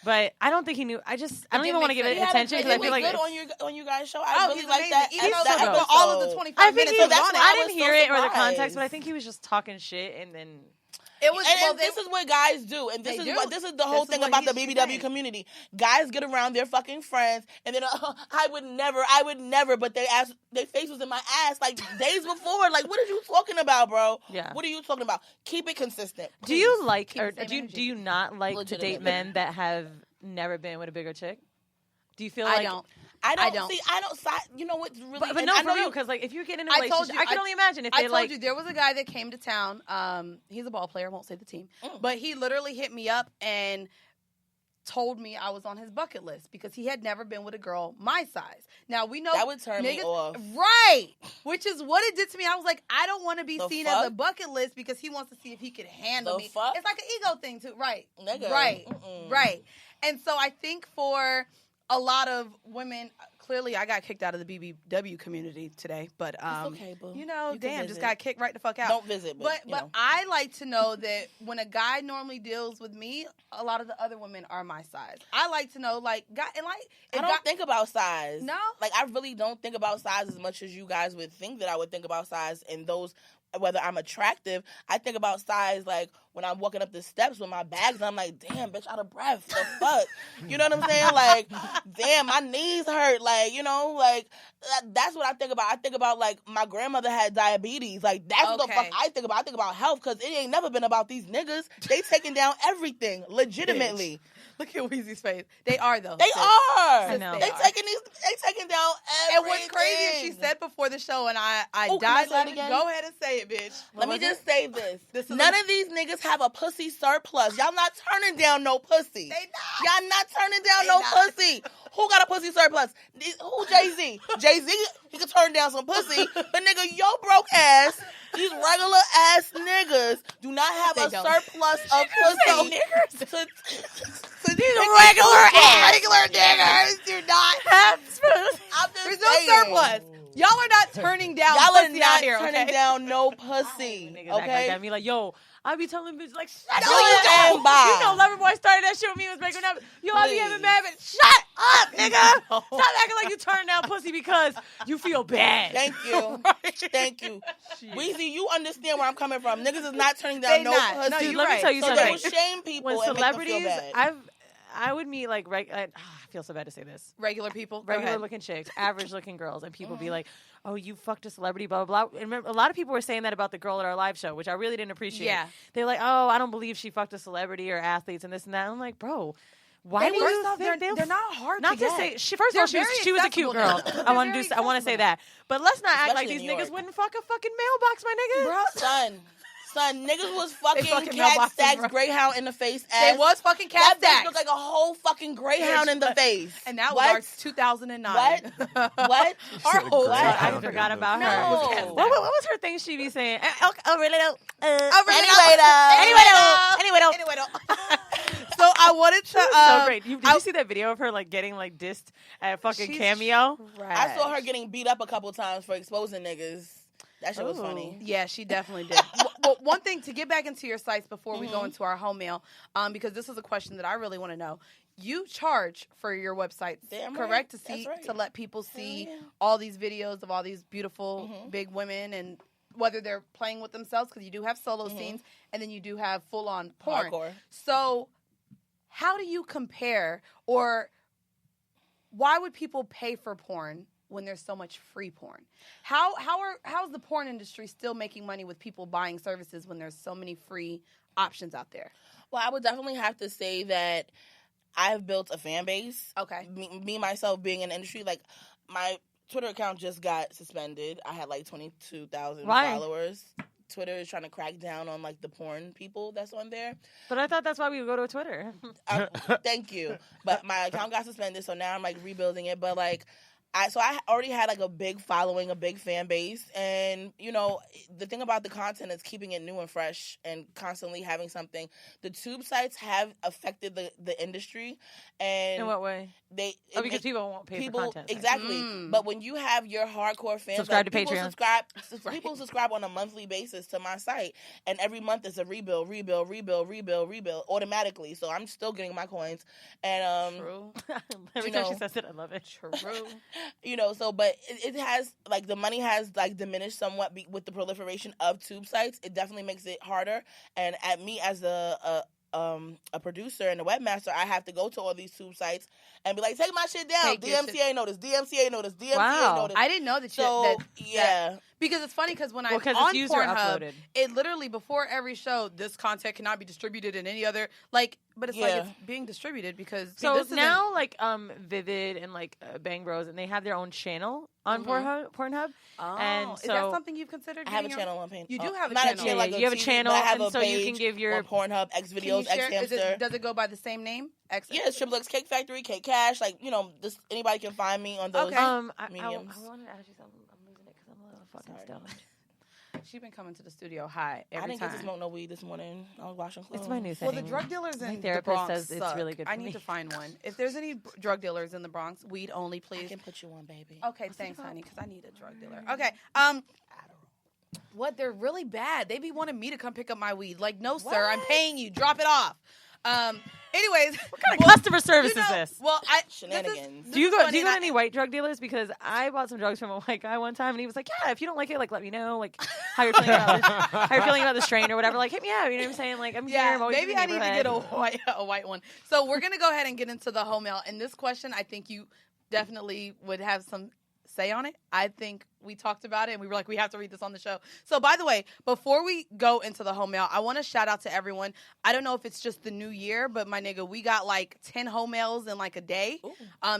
but I don't think he knew. I don't even want to give it attention because I feel like good on you guys' show. I really like that. Even after all of the 25 minutes. I didn't hear it or the context, but I think he was just talking shit and then. It was, and this is what guys do, and this is the whole thing about the BBW community. Guys get around their fucking friends, and then I would never, but their face was in my ass like days before. Like, what are you talking about, bro? Yeah. What are you talking about? Keep it consistent. Please. Do you like, or do you not like to date men that have never been with a bigger chick? Do you feel like I don't. You know what's really? But no, for real, because like if you get in a relationship, I can only imagine if they like. I told you there was a guy that came to town. He's a ball player. Won't say the team, but he literally hit me up and told me I was on his bucket list because he had never been with a girl my size. Now we know That would turn me off. Right. Which is what it did to me. I was like, I don't want to be seen as a fuck? bucket list because he wants to see if he could handle The me. fuck? It's like an ego thing too. Right. Nigga. Right. Mm-mm. Right. And so I think for a lot of women, clearly I got kicked out of the BBW community today, but It's okay, boo. you know, You can damn, just visit. got kicked right the fuck out. Don't visit, but you know. I like to know that when a guy normally deals with me, a lot of the other women are my size. I like to know, like, guy, and like, I don't think about size. No? Like, I really don't think about size as much as you guys would think that I would think about size in those, whether I'm attractive. I think about size, like, when I'm walking up the steps with my bags, and I'm like, damn, bitch, out of breath. The fuck? You know what I'm saying? Like, damn, my knees hurt. Like, you know, like, that's what I think about. I think about, like, my grandmother had diabetes. Like, that's what the fuck I think about. I think about health, because it ain't never been about these niggas. They taking down everything, legitimately. Look at Weezy's face. They are, though. They sis. are. I know. They taking down everything. And what's crazy is she said before the show, and I Ooh, can I died say it on it. again? Go ahead and say it, bitch. Let me just say this. This is None of these niggas have a pussy surplus. Y'all not turning down no pussy. They not. Y'all not turning down They no not. pussy. Who got a pussy surplus? Who Jay-Z? Jay-Z, he could turn down some pussy. But nigga, yo broke ass, these regular ass niggas do not have They a don't. surplus of pussy. So these regular niggers do not have I'm just There's no saying. surplus. Y'all are not turning down Y'all are pussy not out here, turning okay? down no pussy. Niggas act like Okay? that. And be like, yo, I be telling bitches like, shut No, up. you stand by. You know, Loverboy started that shit with me and was breaking up. Yo, I be Please. having mad, but shut up, nigga. Stop acting like you turn down pussy because you feel bad. Thank you. Right? Thank you. Weezy, you understand where I'm coming from. Niggas is not turning They down no not. pussy. No, Dude, you're let me right. tell you So something. they will shame people When and make them feel celebrities, bad. I would meet like I feel so bad to say this. Regular people. Go Regular ahead. looking chicks, average looking girls, and people be like, "Oh, you fucked a celebrity," blah blah blah. And remember, a lot of people were saying that about the girl at our live show, which I really didn't appreciate. Yeah. They're like, "Oh, I don't believe she fucked a celebrity or athletes and this and that." I'm like, bro. Why do you First off, think they're not hard not to get. say first of all They're she was a cute very girl. accessible. I want to They're do very I want to say accessible. that, but let's not act like Especially these in New niggas York. wouldn't fuck a fucking mailbox, my nigga. Son, niggas was fucking fucking Cat mailboxes, Stacks bro. Greyhound in the face. They Ass. was fucking That cat bitch stacks. looked like a whole fucking Greyhound in the face. And that was What? our 2009. What? What? Our said whole Greyhound. I Greyhound. forgot about No. her. What was her thing she be saying? Oh, really? Anyway, though. Anyway, though. So I wanted to. So great. Did you see that video of her like getting like dissed at fucking She's Cameo? I saw her getting beat up a couple times for exposing niggas. That shit was Ooh. funny. Yeah, she definitely did. Well, one thing to get back into your sites before we go into our home mail, because this is a question that I really want to know. You charge for your website, Damn correct? right. To see, That's right. to let people see yeah. all these videos of all these beautiful big women, and whether they're playing with themselves, because you do have solo scenes, and then you do have full on porn. Hardcore. So, how do you compare, or why would people pay for porn when there's so much free porn? How's the porn industry still making money with people buying services when there's so many free options out there? Well, I would definitely have to say that I've built a fan base. Okay. Me myself being in the industry, like my Twitter account just got suspended. I had like 22,000 Why? followers. Twitter is trying to crack down on like the porn people that's on there. But I thought that's why we would go to Twitter. Thank you. But my account got suspended, so now I'm like rebuilding it. But like, I already had like a big following, a big fan base, and you know the thing about the content is keeping it new and fresh and constantly having something. The tube sites have affected the industry, and In what way? Because people won't pay for content. right? Exactly. But when you have your hardcore fans, Subscribe like, to people Patreon. people subscribe on a monthly basis to my site, and every month is a rebuild automatically. So I'm still getting my coins, and True. Every you time she know. says it, I love it. True. you know, so but it has like the money has like diminished somewhat with the proliferation of tube sites. It definitely makes it harder, and at me as a producer and a webmaster, I have to go to all these tube sites and be like, take my shit down. Take your DMCA notice, DMCA notice, DMCA Wow. notice. I didn't know that. So that yeah, Because it's funny because when I'm because on it's user Pornhub, uploaded. it literally before every show, this content cannot be distributed in any other like. But it's like it's being distributed because So this now, like Vivid and like Bang Bros, and they have their own channel on Pornhub. Oh, and is that something you've considered? I have a channel on Pain. You do have a not channel. a channel like you have a TV, channel, but I have and a so page you can give your on Pornhub, X videos, X Hamster. Does it go by the same name? X. Yeah, it's XXX Cake Factory, Cake Cash. Like this, anybody can find me on those. Okay. I mediums. wanted to ask you something. I'm losing it because I'm a little fucking stoned. She's been coming to the studio high every I didn't time. get to smoke no weed this morning. I was washing clothes. It's my new thing. Well, the drug dealers My in the therapist Bronx says it's suck. really good for I need me. to find one. If there's any drug dealers in the Bronx, weed only, I please. can put you on, baby. Okay, thanks, honey, because I need a drug dealer. Okay, what? They're really bad. They be wanting me to come pick up my weed. Like, no, sir, I'm paying you. Drop it off. Anyways, What kind of customer service is this? Well, Shenanigans. Do you go to any white drug dealers? Because I bought some drugs from a white guy one time, and he was like, "Yeah, if you don't like it, like let me know, like how you're feeling about the strain or whatever. Like hit me up. You know what I'm saying? Like I'm here. I'm always maybe in the I need to get neighborhood." a white one. So we're gonna go ahead and get into the home mail. And this question, I think you definitely would have some say on it. I think we talked about it and we were like, we have to read this on the show. So by the way, before we go into the home mail, I want to shout out to everyone. I don't know if it's just the new year, but my nigga, we got like 10 home mails in like a day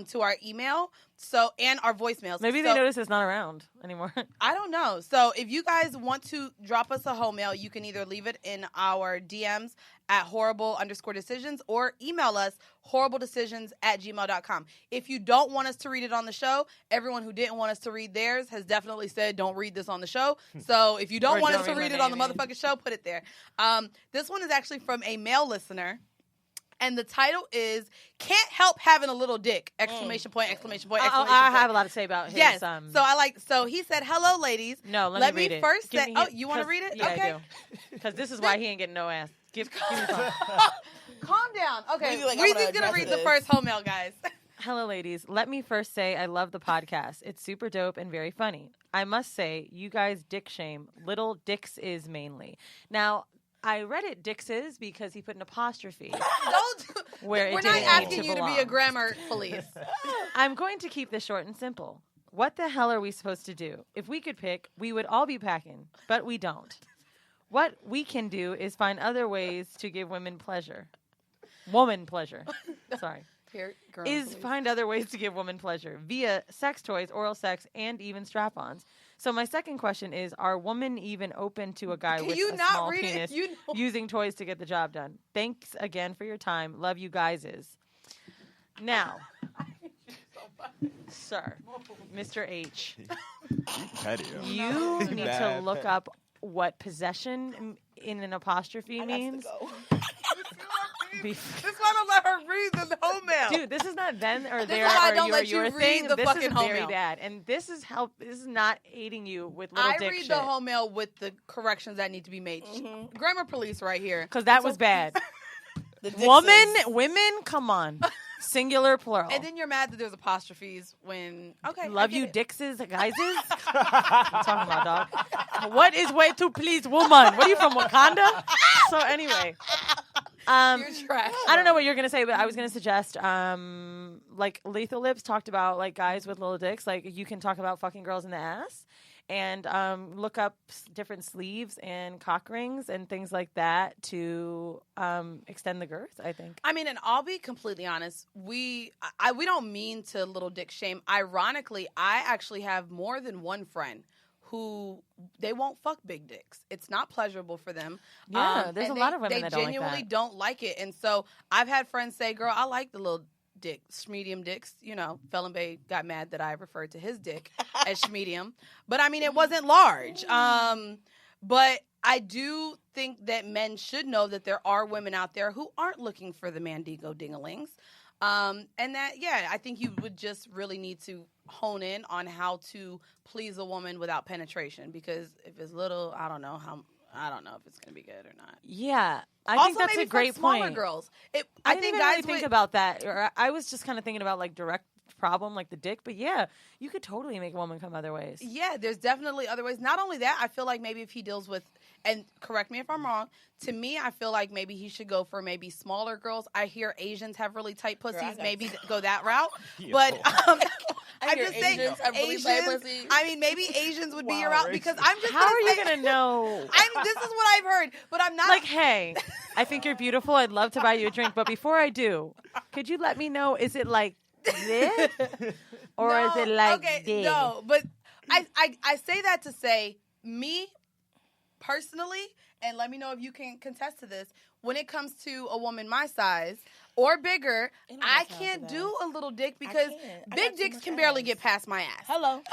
to our email. So, and our voicemails. Maybe they notice it's not around anymore. I don't know. So if you guys want to drop us a home mail, you can either leave it in our DMs at horrible_decisions or email us horribledecisions@gmail.com. If you don't want us to read it on the show, everyone who didn't want us to read theirs has definitely said don't read this on the show. So if you don't want us to read it on the motherfucking show, put it there. This one is actually from a male listener. And the title is "Can't Help Having a Little Dick!" Exclamation point! Exclamation point! Exclamation point! I have a lot to say about his. Yes. So he said, "Hello, ladies." No, let me read it. First Give say, me oh, his- you want to read it? Yeah, Okay. I do. Because this is why he ain't getting no ass. Give me some. Calm down. Okay. Weezy, like, I wanna Weezy's gonna address read the this. first home mail, guys. Hello, ladies. Let me first say I love the podcast. It's super dope and very funny. I must say, you guys dick shame. Little dicks is mainly. Now, I read it dicks is because he put an apostrophe. Where it We're not didn't need asking to you to be belong. a grammar police. I'm going to keep this short and simple. What the hell are we supposed to do? If we could pick, we would all be packing, but we don't. What we can do is find other ways to give women pleasure. Woman pleasure. Sorry. Here, girl, Is please. find other ways to give women pleasure via sex toys, oral sex, and even strap-ons. So my second question is, are women even open to a guy Can with you a not small read it? penis You know- using toys to get the job done? Thanks again for your time. Love you guys. Now, sir, Mr. H, Petty. you need to Bad look pet. up what possession in an apostrophe means. This why I don't let her read the home mail. Dude, this is not then or This there is why I or don't your, let you your read thing. the This fucking is home very mail. bad, and this is not aiding you with little I dick read shit. the home mail with the corrections that need to be made. Grammar police right here. Because that was bad. The Women, come on. Singular, plural. And then you're mad that there's apostrophes when I Love get you, it. Dixes, guyses. What I'm talking about, dog. What is way to please woman? What are you from, Wakanda? So anyway, You're trash. I don't know what you're gonna say, but I was gonna suggest, like Lethal Lips talked about, like guys with little dicks. Like you can talk about fucking girls in the ass, and look up different sleeves and cock rings and things like that to extend the girth. I think. I mean, and I'll be completely honest. We don't mean to little dick shame. Ironically, I actually have more than one friend who they won't fuck big dicks. It's not pleasurable for them. Yeah, there's a lot of women they that don't like genuinely that. don't like it. And so I've had friends say, "Girl, I like the little dicks, medium dicks." You know, Felon Bay got mad that I referred to his dick as medium, but I mean it wasn't large. But I do think that men should know that there are women out there who aren't looking for the Mandigo dingalings. And that, yeah, I think you would just really need to hone in on how to please a woman without penetration. Because if it's little, I don't know if it's gonna be good or not. Yeah, I Also, think that's maybe a great for smaller point. girls. I think didn't guys really think would- about that. Or I was just kind of thinking about like direct problem, like the dick. But yeah, you could totally make a woman come other ways. Yeah, there's definitely other ways. Not only that, I feel like maybe if he deals with, and correct me if I'm wrong, to me, I feel like maybe he should go for maybe smaller girls. I hear Asians have really tight pussies. Maybe go that route. But I'm just saying, Asians have really tight pussies. I mean, maybe Asians would be your route because I'm just. How are you gonna know? This is what I've heard, but I'm not like, hey, I think you're beautiful. I'd love to buy you a drink, but before I do, could you let me know? Is it like this, or is it like this? No, but I say that to say me personally, and let me know if you can contest to this. When it comes to a woman my size or bigger, I can't do a little dick because big dicks can barely get past my ass. Hello.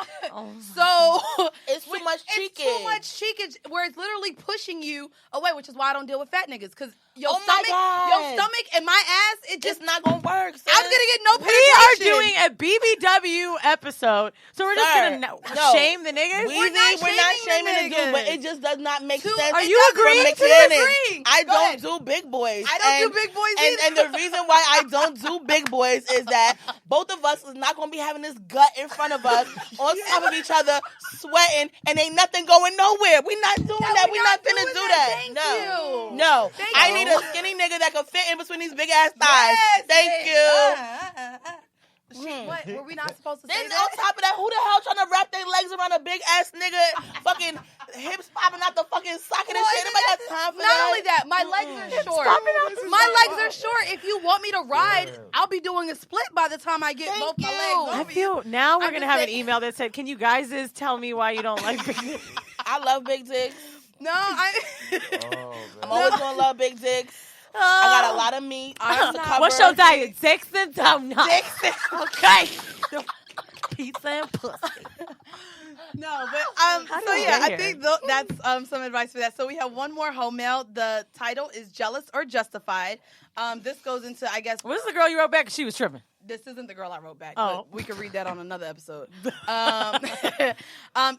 So it's too much cheekage. It's too much cheekage where it's literally pushing you away, which is why I don't deal with fat niggas because your stomach and my ass, it's just not gonna work. Sis. I'm gonna get no penetration. We are doing a BBW episode, so we're just gonna shame the niggas. We're not shaming the dude, but it just does not make sense. Are you agreeing to this? I don't do big boys. I don't do big boys either. And the reason why I don't do big boys is that both of us is not gonna be having this gut in front of us on top of each other, sweating, and ain't nothing going nowhere. We're not doing that. We're not finna do that. No. I need a skinny nigga that can fit in between these big ass thighs. Thank you. What? Were we not supposed to say Then that? on top of that, who the hell trying to wrap their legs around a big ass nigga? Fucking hips popping out the fucking socket and shit. Nobody got time for that. Not only that, my legs are short. My legs are short. If you want me to ride, I'll be doing a split by the time I get both my legs over. I feel now we're gonna have an email that said, "Can you guys tell me why you don't like big dicks?" I love big dicks. No, I'm always gonna love big dicks. I got a lot of meat. What's your diet? Dicks and donuts. Okay. Pizza and pussy. No, but so yeah, I think that's some advice for that. So we have one more home mail. The title is Jealous or Justified. This goes into, I guess. What's the girl you wrote back? She was tripping. This isn't the girl I wrote back. Oh. But we could read that on another episode.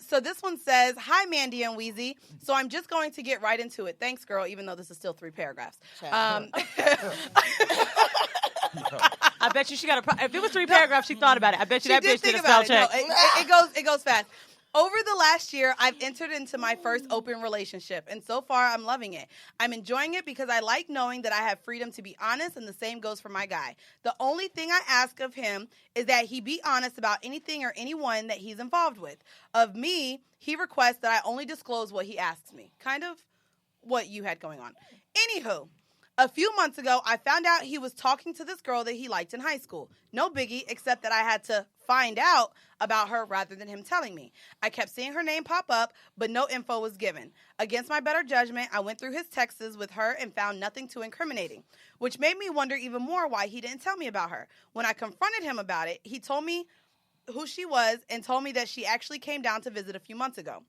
So this one says, "Hi, Mandy and Weezy. So I'm just going to get right into it. Thanks, girl, even though this is still 3 paragraphs. I bet you she got if it was 3 paragraphs, she thought about it. I bet you that bitch did a spell check. It goes fast. Over the last year, I've entered into my first open relationship, and so far, I'm loving it. I'm enjoying it because I like knowing that I have freedom to be honest, and the same goes for my guy. The only thing I ask of him is that he be honest about anything or anyone that he's involved with. Of me, he requests that I only disclose what he asks me. Kind of what you had going on. Anywho, a few months ago, I found out he was talking to this girl that he liked in high school. No biggie, except that I had to find out about her rather than him telling me. I kept seeing her name pop up, but no info was given. Against my better judgment, I went through his texts with her and found nothing too incriminating, which made me wonder even more why he didn't tell me about her. When I confronted him about it, he told me who she was and told me that she actually came down to visit a few months ago.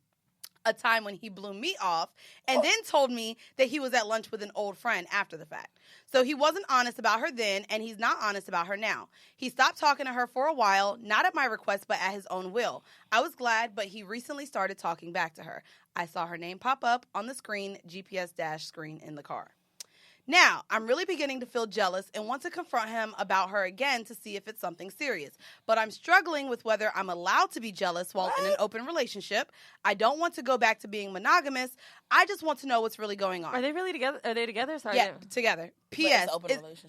A time when he blew me off, and then told me that he was at lunch with an old friend after the fact. So he wasn't honest about her then, and he's not honest about her now. He stopped talking to her for a while, not at my request, but at his own will. I was glad, but he recently started talking back to her. I saw her name pop up on the screen, GPS dash screen in the car. Now, I'm really beginning to feel jealous and want to confront him about her again to see if it's something serious. But I'm struggling with whether I'm allowed to be jealous while in an open relationship. I don't want to go back to being monogamous. I just want to know what's really going on. Are they really together? Are they together? Sorry. Yeah, together. P.S.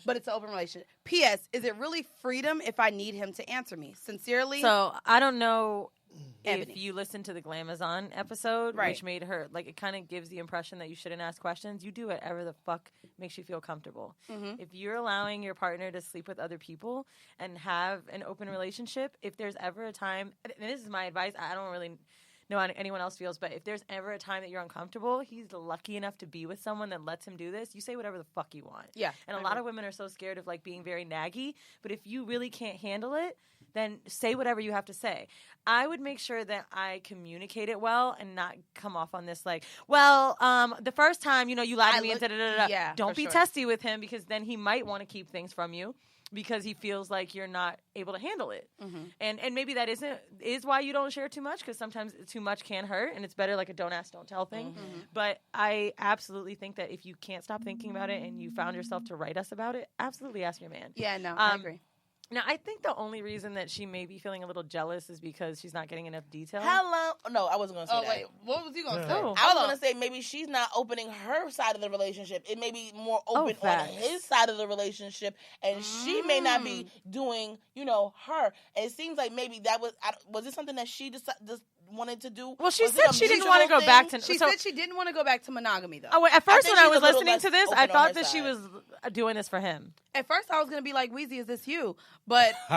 But it's an open relationship. P.S. Is it really freedom if I need him to answer me? Sincerely. So, I don't know Ebony. if you listen to the Glamazon episode, Right. which made her, like, it kind of gives the impression that you shouldn't ask questions. You do whatever the fuck makes you feel comfortable. Mm-hmm. If you're allowing your partner to sleep with other people and have an open relationship, if there's ever a time, and this is my advice, I don't really know how anyone else feels, but if there's ever a time that you're uncomfortable, he's lucky enough to be with someone that lets him do this. You say whatever the fuck you want. Yeah. And a lot of women are so scared of, like, being very naggy, but if you really can't handle it, then say whatever you have to say. I would make sure that I communicate it well and not come off on this like, well, the first time, you lied to me and da-da-da-da. Yeah, Don't for be sure. testy with him because then he might want to keep things from you because he feels like you're not able to handle it. Mm-hmm. And maybe that is why you don't share too much because sometimes too much can hurt and it's better like a don't ask, don't tell thing. Mm-hmm. But I absolutely think that if you can't stop thinking about it and you found yourself to write us about it, absolutely ask your man. Yeah, no, I agree. Now, I think the only reason that she may be feeling a little jealous is because she's not getting enough detail. Hello. No, I wasn't going to say that. Wait, what was you going to say? Oh. I was going to say maybe she's not opening her side of the relationship. It may be more open on his side of the relationship, and she may not be doing, her. And it seems like maybe that was it something that she just wanted to do? Well, she said she didn't want to go back to. She said she didn't want to go back to monogamy, though. Oh, at first, when I was listening to this, I thought that side. she was doing this for him. At first, I was going to be like, Weezy, is this you? But she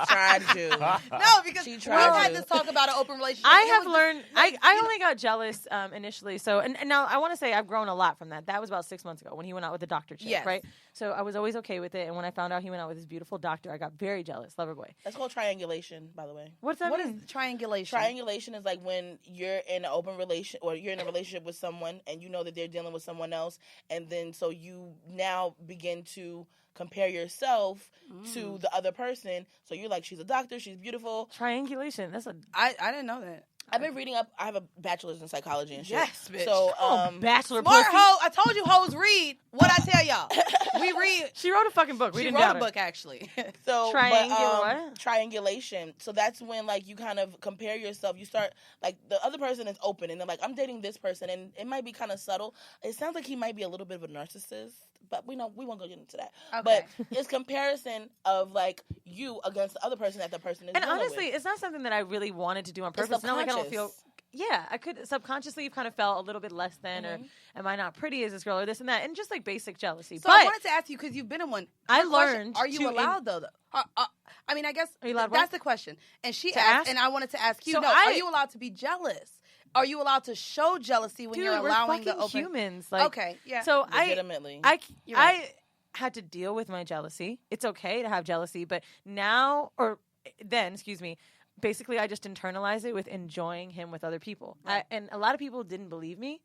tried to. No, because we had this talk about an open relationship. I have learned. I only got jealous initially. So, and now I want to say I've grown a lot from that. That was about 6 months ago when he went out with the doctor chick, right? So I was always okay with it. And when I found out he went out with his beautiful doctor, I got very jealous. Lover boy. That's called triangulation, by the way. What's that What mean? is triangulation? Triangulation is like when you're in an open relation, or you're in a relationship with someone, and you know that they're dealing with someone else, and then so you now begin to compare yourself to the other person. So you're like, she's a doctor, she's beautiful. Triangulation. That's a. I didn't know that. I've been reading up. I have a bachelor's in psychology and shit. Yes, bitch. So, bachelor Smart pussy. hoe. I told you hoes read. What I tell y'all. We read. She wrote a fucking book. We She didn't wrote doubt a her. book, actually. So, What? Triangulation. So that's when, like, you kind of compare yourself. You start, like, the other person is open, and they're like, I'm dating this person, and it might be kind of subtle. It sounds like he might be a little bit of a narcissist, but we won't go into that. Okay. But it's comparison of, like, you against the other person that the person is And dealing honestly, with. it's not something that I really wanted to do on It's purpose. It's not like I don't subconscious. feel. Yeah, I could subconsciously kind of felt a little bit less than, or am I not pretty as this girl, or this and that, and just like basic jealousy. So but I wanted to ask you, because you've been in one. I Her question, learned Are you to allowed, though? I mean, I guess Are you allowed that's what? the question. And she To asked, ask? and I wanted to ask you, So are you allowed to be jealous? Are you allowed to show jealousy when Dude, you're we're allowing fucking the open? humans. Like, Okay, yeah. So Legitimately. You're right. I had to deal with my jealousy. It's okay to have jealousy, but now, or then, excuse me, basically I just internalized it with enjoying him with other people. Right. And a lot of people didn't believe me.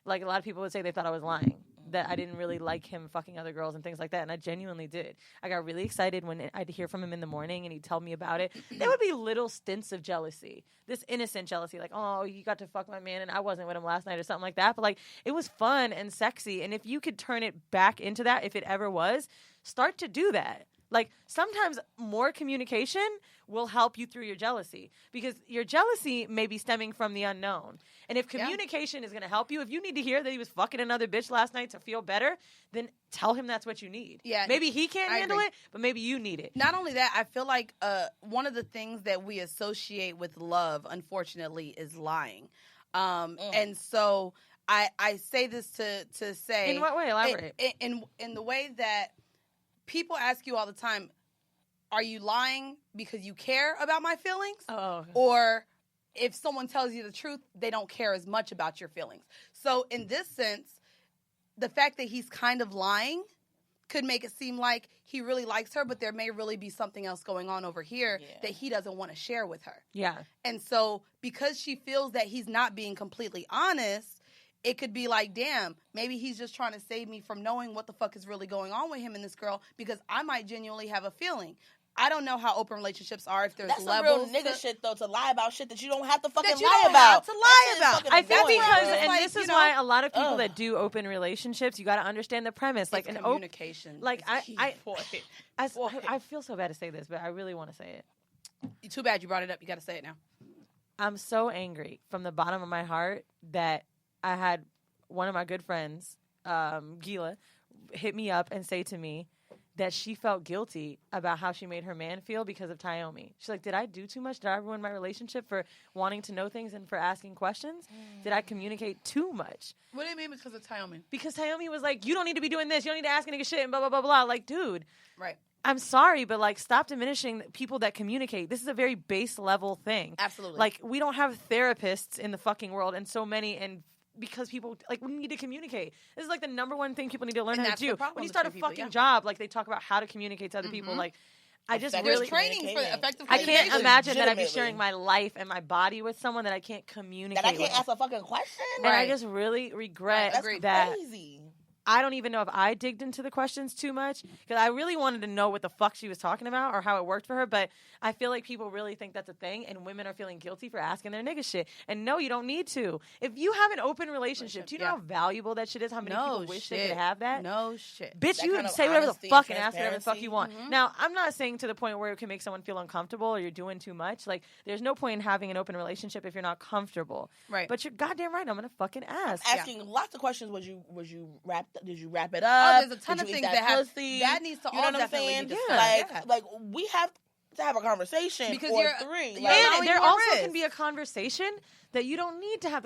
Like, a lot of people would say they thought I was lying, that I didn't really like him fucking other girls and things like that, and I genuinely did. I got really excited when I'd hear from him in the morning and he'd tell me about it. There would be little stints of jealousy, this innocent jealousy, like, oh, you got to fuck my man and I wasn't with him last night or something like that, but like, it was fun and sexy, and if you could turn it back into that, if it ever was, start to do that. Like, sometimes more communication will help you through your jealousy, because your jealousy may be stemming from the unknown. And if communication is going to help you, if you need to hear that he was fucking another bitch last night to feel better, then tell him that's what you need. Yeah, Maybe he can't I handle agree. it, but maybe you need it. Not only that, I feel like one of the things that we associate with love, unfortunately, is lying. And so I say this to say, In what way? Elaborate. In the way that people ask you all the time, are you lying because you care about my feelings? Oh. Or if someone tells you the truth, they don't care as much about your feelings. So in this sense, the fact that he's kind of lying could make it seem like he really likes her, but there may really be something else going on over here that he doesn't want to share with her. Yeah. And so because she feels that he's not being completely honest, it could be like, damn, maybe he's just trying to save me from knowing what the fuck is really going on with him and this girl, because I might genuinely have a feeling. I don't know how open relationships are, if there's That's levels. some real nigga shit, though, to lie about shit that you don't have to fucking you lie don't about. have to lie That shit is about. fucking I think annoying. because, It's and like, this is you know, why a lot of people that do open relationships, you got to understand the premise. Like, It's an communication. like, is key. I feel so bad to say this, but I really want to say it. Too bad you brought it up. You got to say it now. I'm so angry from the bottom of my heart that I had one of my good friends, Gila, hit me up and say to me that she felt guilty about how she made her man feel because of Tayomi. She's like, did I do too much? Did I ruin my relationship for wanting to know things and for asking questions? Did I communicate too much? What do you mean because of Tayomi? Because Tayomi was like, you don't need to be doing this. You don't need to ask a nigga shit and blah, blah, blah, blah. Like, dude. Right. I'm sorry, but like, stop diminishing people that communicate. This is a very base level thing. Absolutely. Like, we don't have therapists in the fucking world, and so many, and because people, like, we need to communicate. This is like the number one thing people need to learn And how that's to the do. problem When you with start a some people, fucking yeah. job, like, they talk about how to communicate to other people. Like, I just Effective really, There's training for communicating. effective I can't communication. imagine that I'd be Legitimately. sharing my life and my body with someone that I can't communicate That I can't with. ask a fucking question? And I Right. just really regret That's that. crazy. I don't even know if I digged into the questions too much because I really wanted to know what the fuck she was talking about or how it worked for her. But I feel like people really think that's a thing, and women are feeling guilty for asking their nigga shit. And no, you don't need to. If you have an open relationship, do you know how valuable that shit is? How many people wish they could have that? No shit. Bitch, That you kind of say whatever the honesty fuck and and ask whatever the fuck you want. Mm-hmm. Now, I'm not saying to the point where it can make someone feel uncomfortable or you're doing too much. Like, there's no point in having an open relationship if you're not comfortable. Right. But you're goddamn right. I'm gonna fucking ask. Asking lots of questions. Did you wrap it Oh, up? there's a ton Did of you eat things that that pussy? that needs to You know all what I'm definitely saying? be Yeah. discussed. Like we have to have a conversation Because or you're- three. you're Like, allowing And there more also risk. can be a conversation that you don't need to have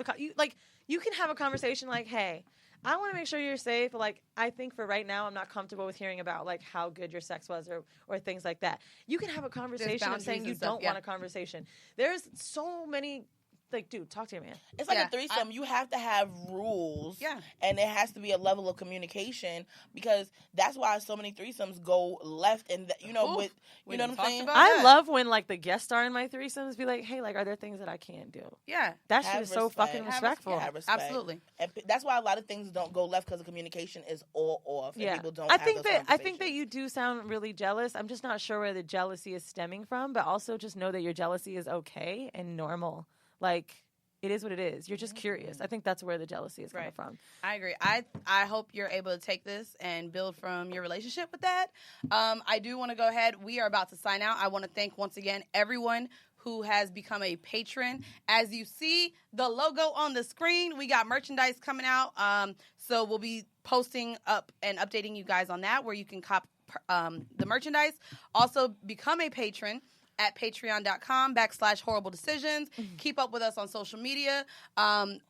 you can have a conversation like, hey, I want to make sure you're safe. But like, I think for right now, I'm not comfortable with hearing about like how good your sex was or things like that. You can have a conversation of saying boundaries you and stuff, don't want a conversation. There's so many. Like, dude, talk to your man. it's like Yeah, a threesome. You have to have rules. Yeah. And there has to be a level of communication because that's why so many threesomes go left and Oof. you We know what done I'm talked saying? about I that. love when like the guest star in my threesomes be like, hey, like, are there things that I can't do? Yeah. That shit Have is so respect. fucking Have respectful. Yeah, respect. Absolutely. And that's why a lot of things don't go left because the communication is all off. And people don't. I have think those that conversations. you do sound really jealous. I'm just not sure where the jealousy is stemming from, but also just know that your jealousy is okay and normal. Like, it is what it is. You're just curious. I think that's where the jealousy is coming Right. from. I agree. I hope you're able to take this and build from your relationship with that. I do want to go ahead. We are about to sign out. I want to thank once again everyone who has become a patron. As you see the logo on the screen, we got merchandise coming out. So we'll be posting up and updating you guys on that where you can cop the merchandise. Also become a patron at patreon.com/horrible decisions. Keep up with us on social media.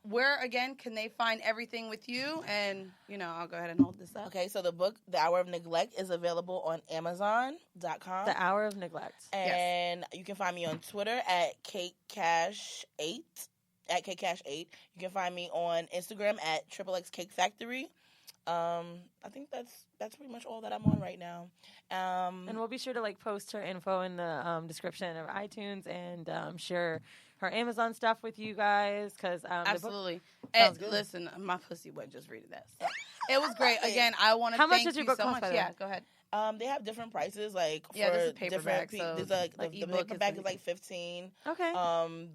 Where, again, can they find everything with you? And, I'll go ahead and hold this up. Okay, so the book, The Hour of Neglect, is available on Amazon.com. The Hour of Neglect. And you can find me on Twitter at Cake XxX8. At Cake XxX8. You can find me on Instagram at XXX Cake Factory. I think that's pretty much all that I'm on right now. And we'll be sure to post her info in the description of iTunes and share her Amazon stuff with you guys because Absolutely. sounds And good. listen, my pussy wasn't just reading that. So it was great. Again, I want to How much thank does your you book so cost, much. by the way? Yeah, go ahead. They have different prices, this is for paperback, different. so, There's the ebook is paperback is like- $15. Okay.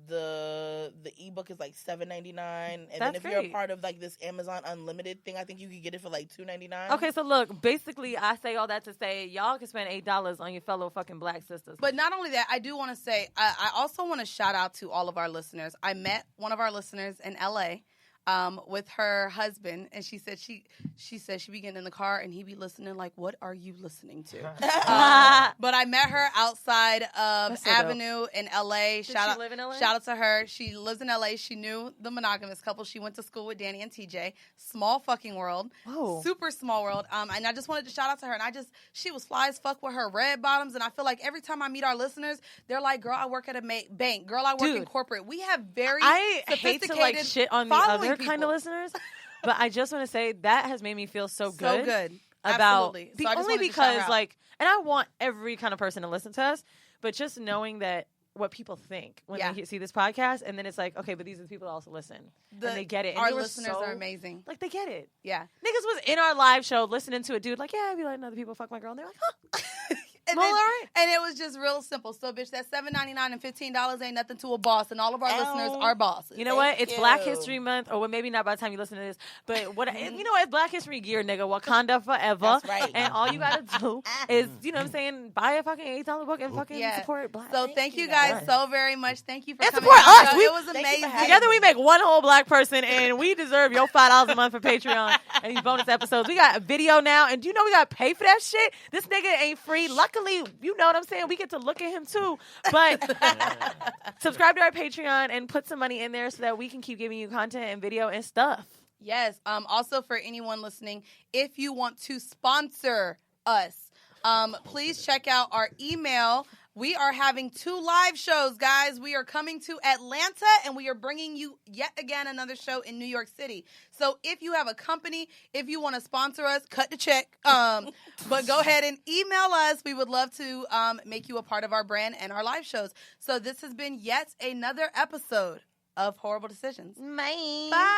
The ebook is $7.99, and then That's if you're a great. part of this Amazon Unlimited thing, I think you could get it for $2.99. Okay, so look, basically, I say all that to say y'all can spend $8 on your fellow fucking black sisters. But not only that, I do want to say, I also want to shout out to all of our listeners. I met one of our listeners in LA with her husband, and she said she be getting in the car and he be listening like, what are you listening to? But I met her outside of That's so dope. Avenue in LA. Does she live in LA? Shout out to her. She lives in LA. She knew the monogamous couple. She went to school with Danny and TJ. Small fucking world. Whoa. Super small world. And I just wanted to shout out to her. And she was fly as fuck with her red bottoms. And I feel like every time I meet our listeners, they're like, girl, I work at a bank. Girl, I work in Dude. corporate. We have very I hate to sophisticated shit on the following other kind people. of listeners, but I just want to say that has made me feel so good. So good. About Absolutely. So I just only wanted to shout her because out. and I want every kind of person to listen to us, but just knowing that what people think when Yeah. they see this podcast, and then it's like, okay, but these are the people that also listen, and they get it. And Our they were listeners so- are amazing. Like they get it. Yeah. Niggas was in our live show listening to a dude like, yeah, I'd be letting other people fuck my girl, and they're like, huh. And, Well, then- all right. and it was just real simple. So, bitch, that $7.99 and $15 ain't nothing to a boss, and all of our listeners are bosses. You know what? It's Black you. History Month, or well, maybe not by the time you listen to this, but what you know, it's Black History Year, nigga. Wakanda forever. That's right. And all you gotta do is, you know what I'm saying, buy a fucking $8 book and fucking Yeah. support Black. So thank you guys guys. so very much. Thank you for And coming support on the us. show. We- It was Thank you for amazing. having Together we make one whole black person, and we deserve your $5 a month for Patreon and these bonus episodes. We got a video now, and do you know we got to pay for that shit? This nigga ain't free. Luckily, you know what I'm saying? We get to look at him too. But subscribe to our Patreon and put some money in there so that we can keep giving you content and video and stuff. Yes. Also, for anyone listening, if you want to sponsor us, please check out our email. We are having 2 live shows, guys. We are coming to Atlanta, and we are bringing you yet again another show in New York City. So if you have a company, if you want to sponsor us, cut the check. But go ahead and email us. We would love to make you a part of our brand and our live shows. So this has been yet another episode of Horrible Decisions. Bye. Bye.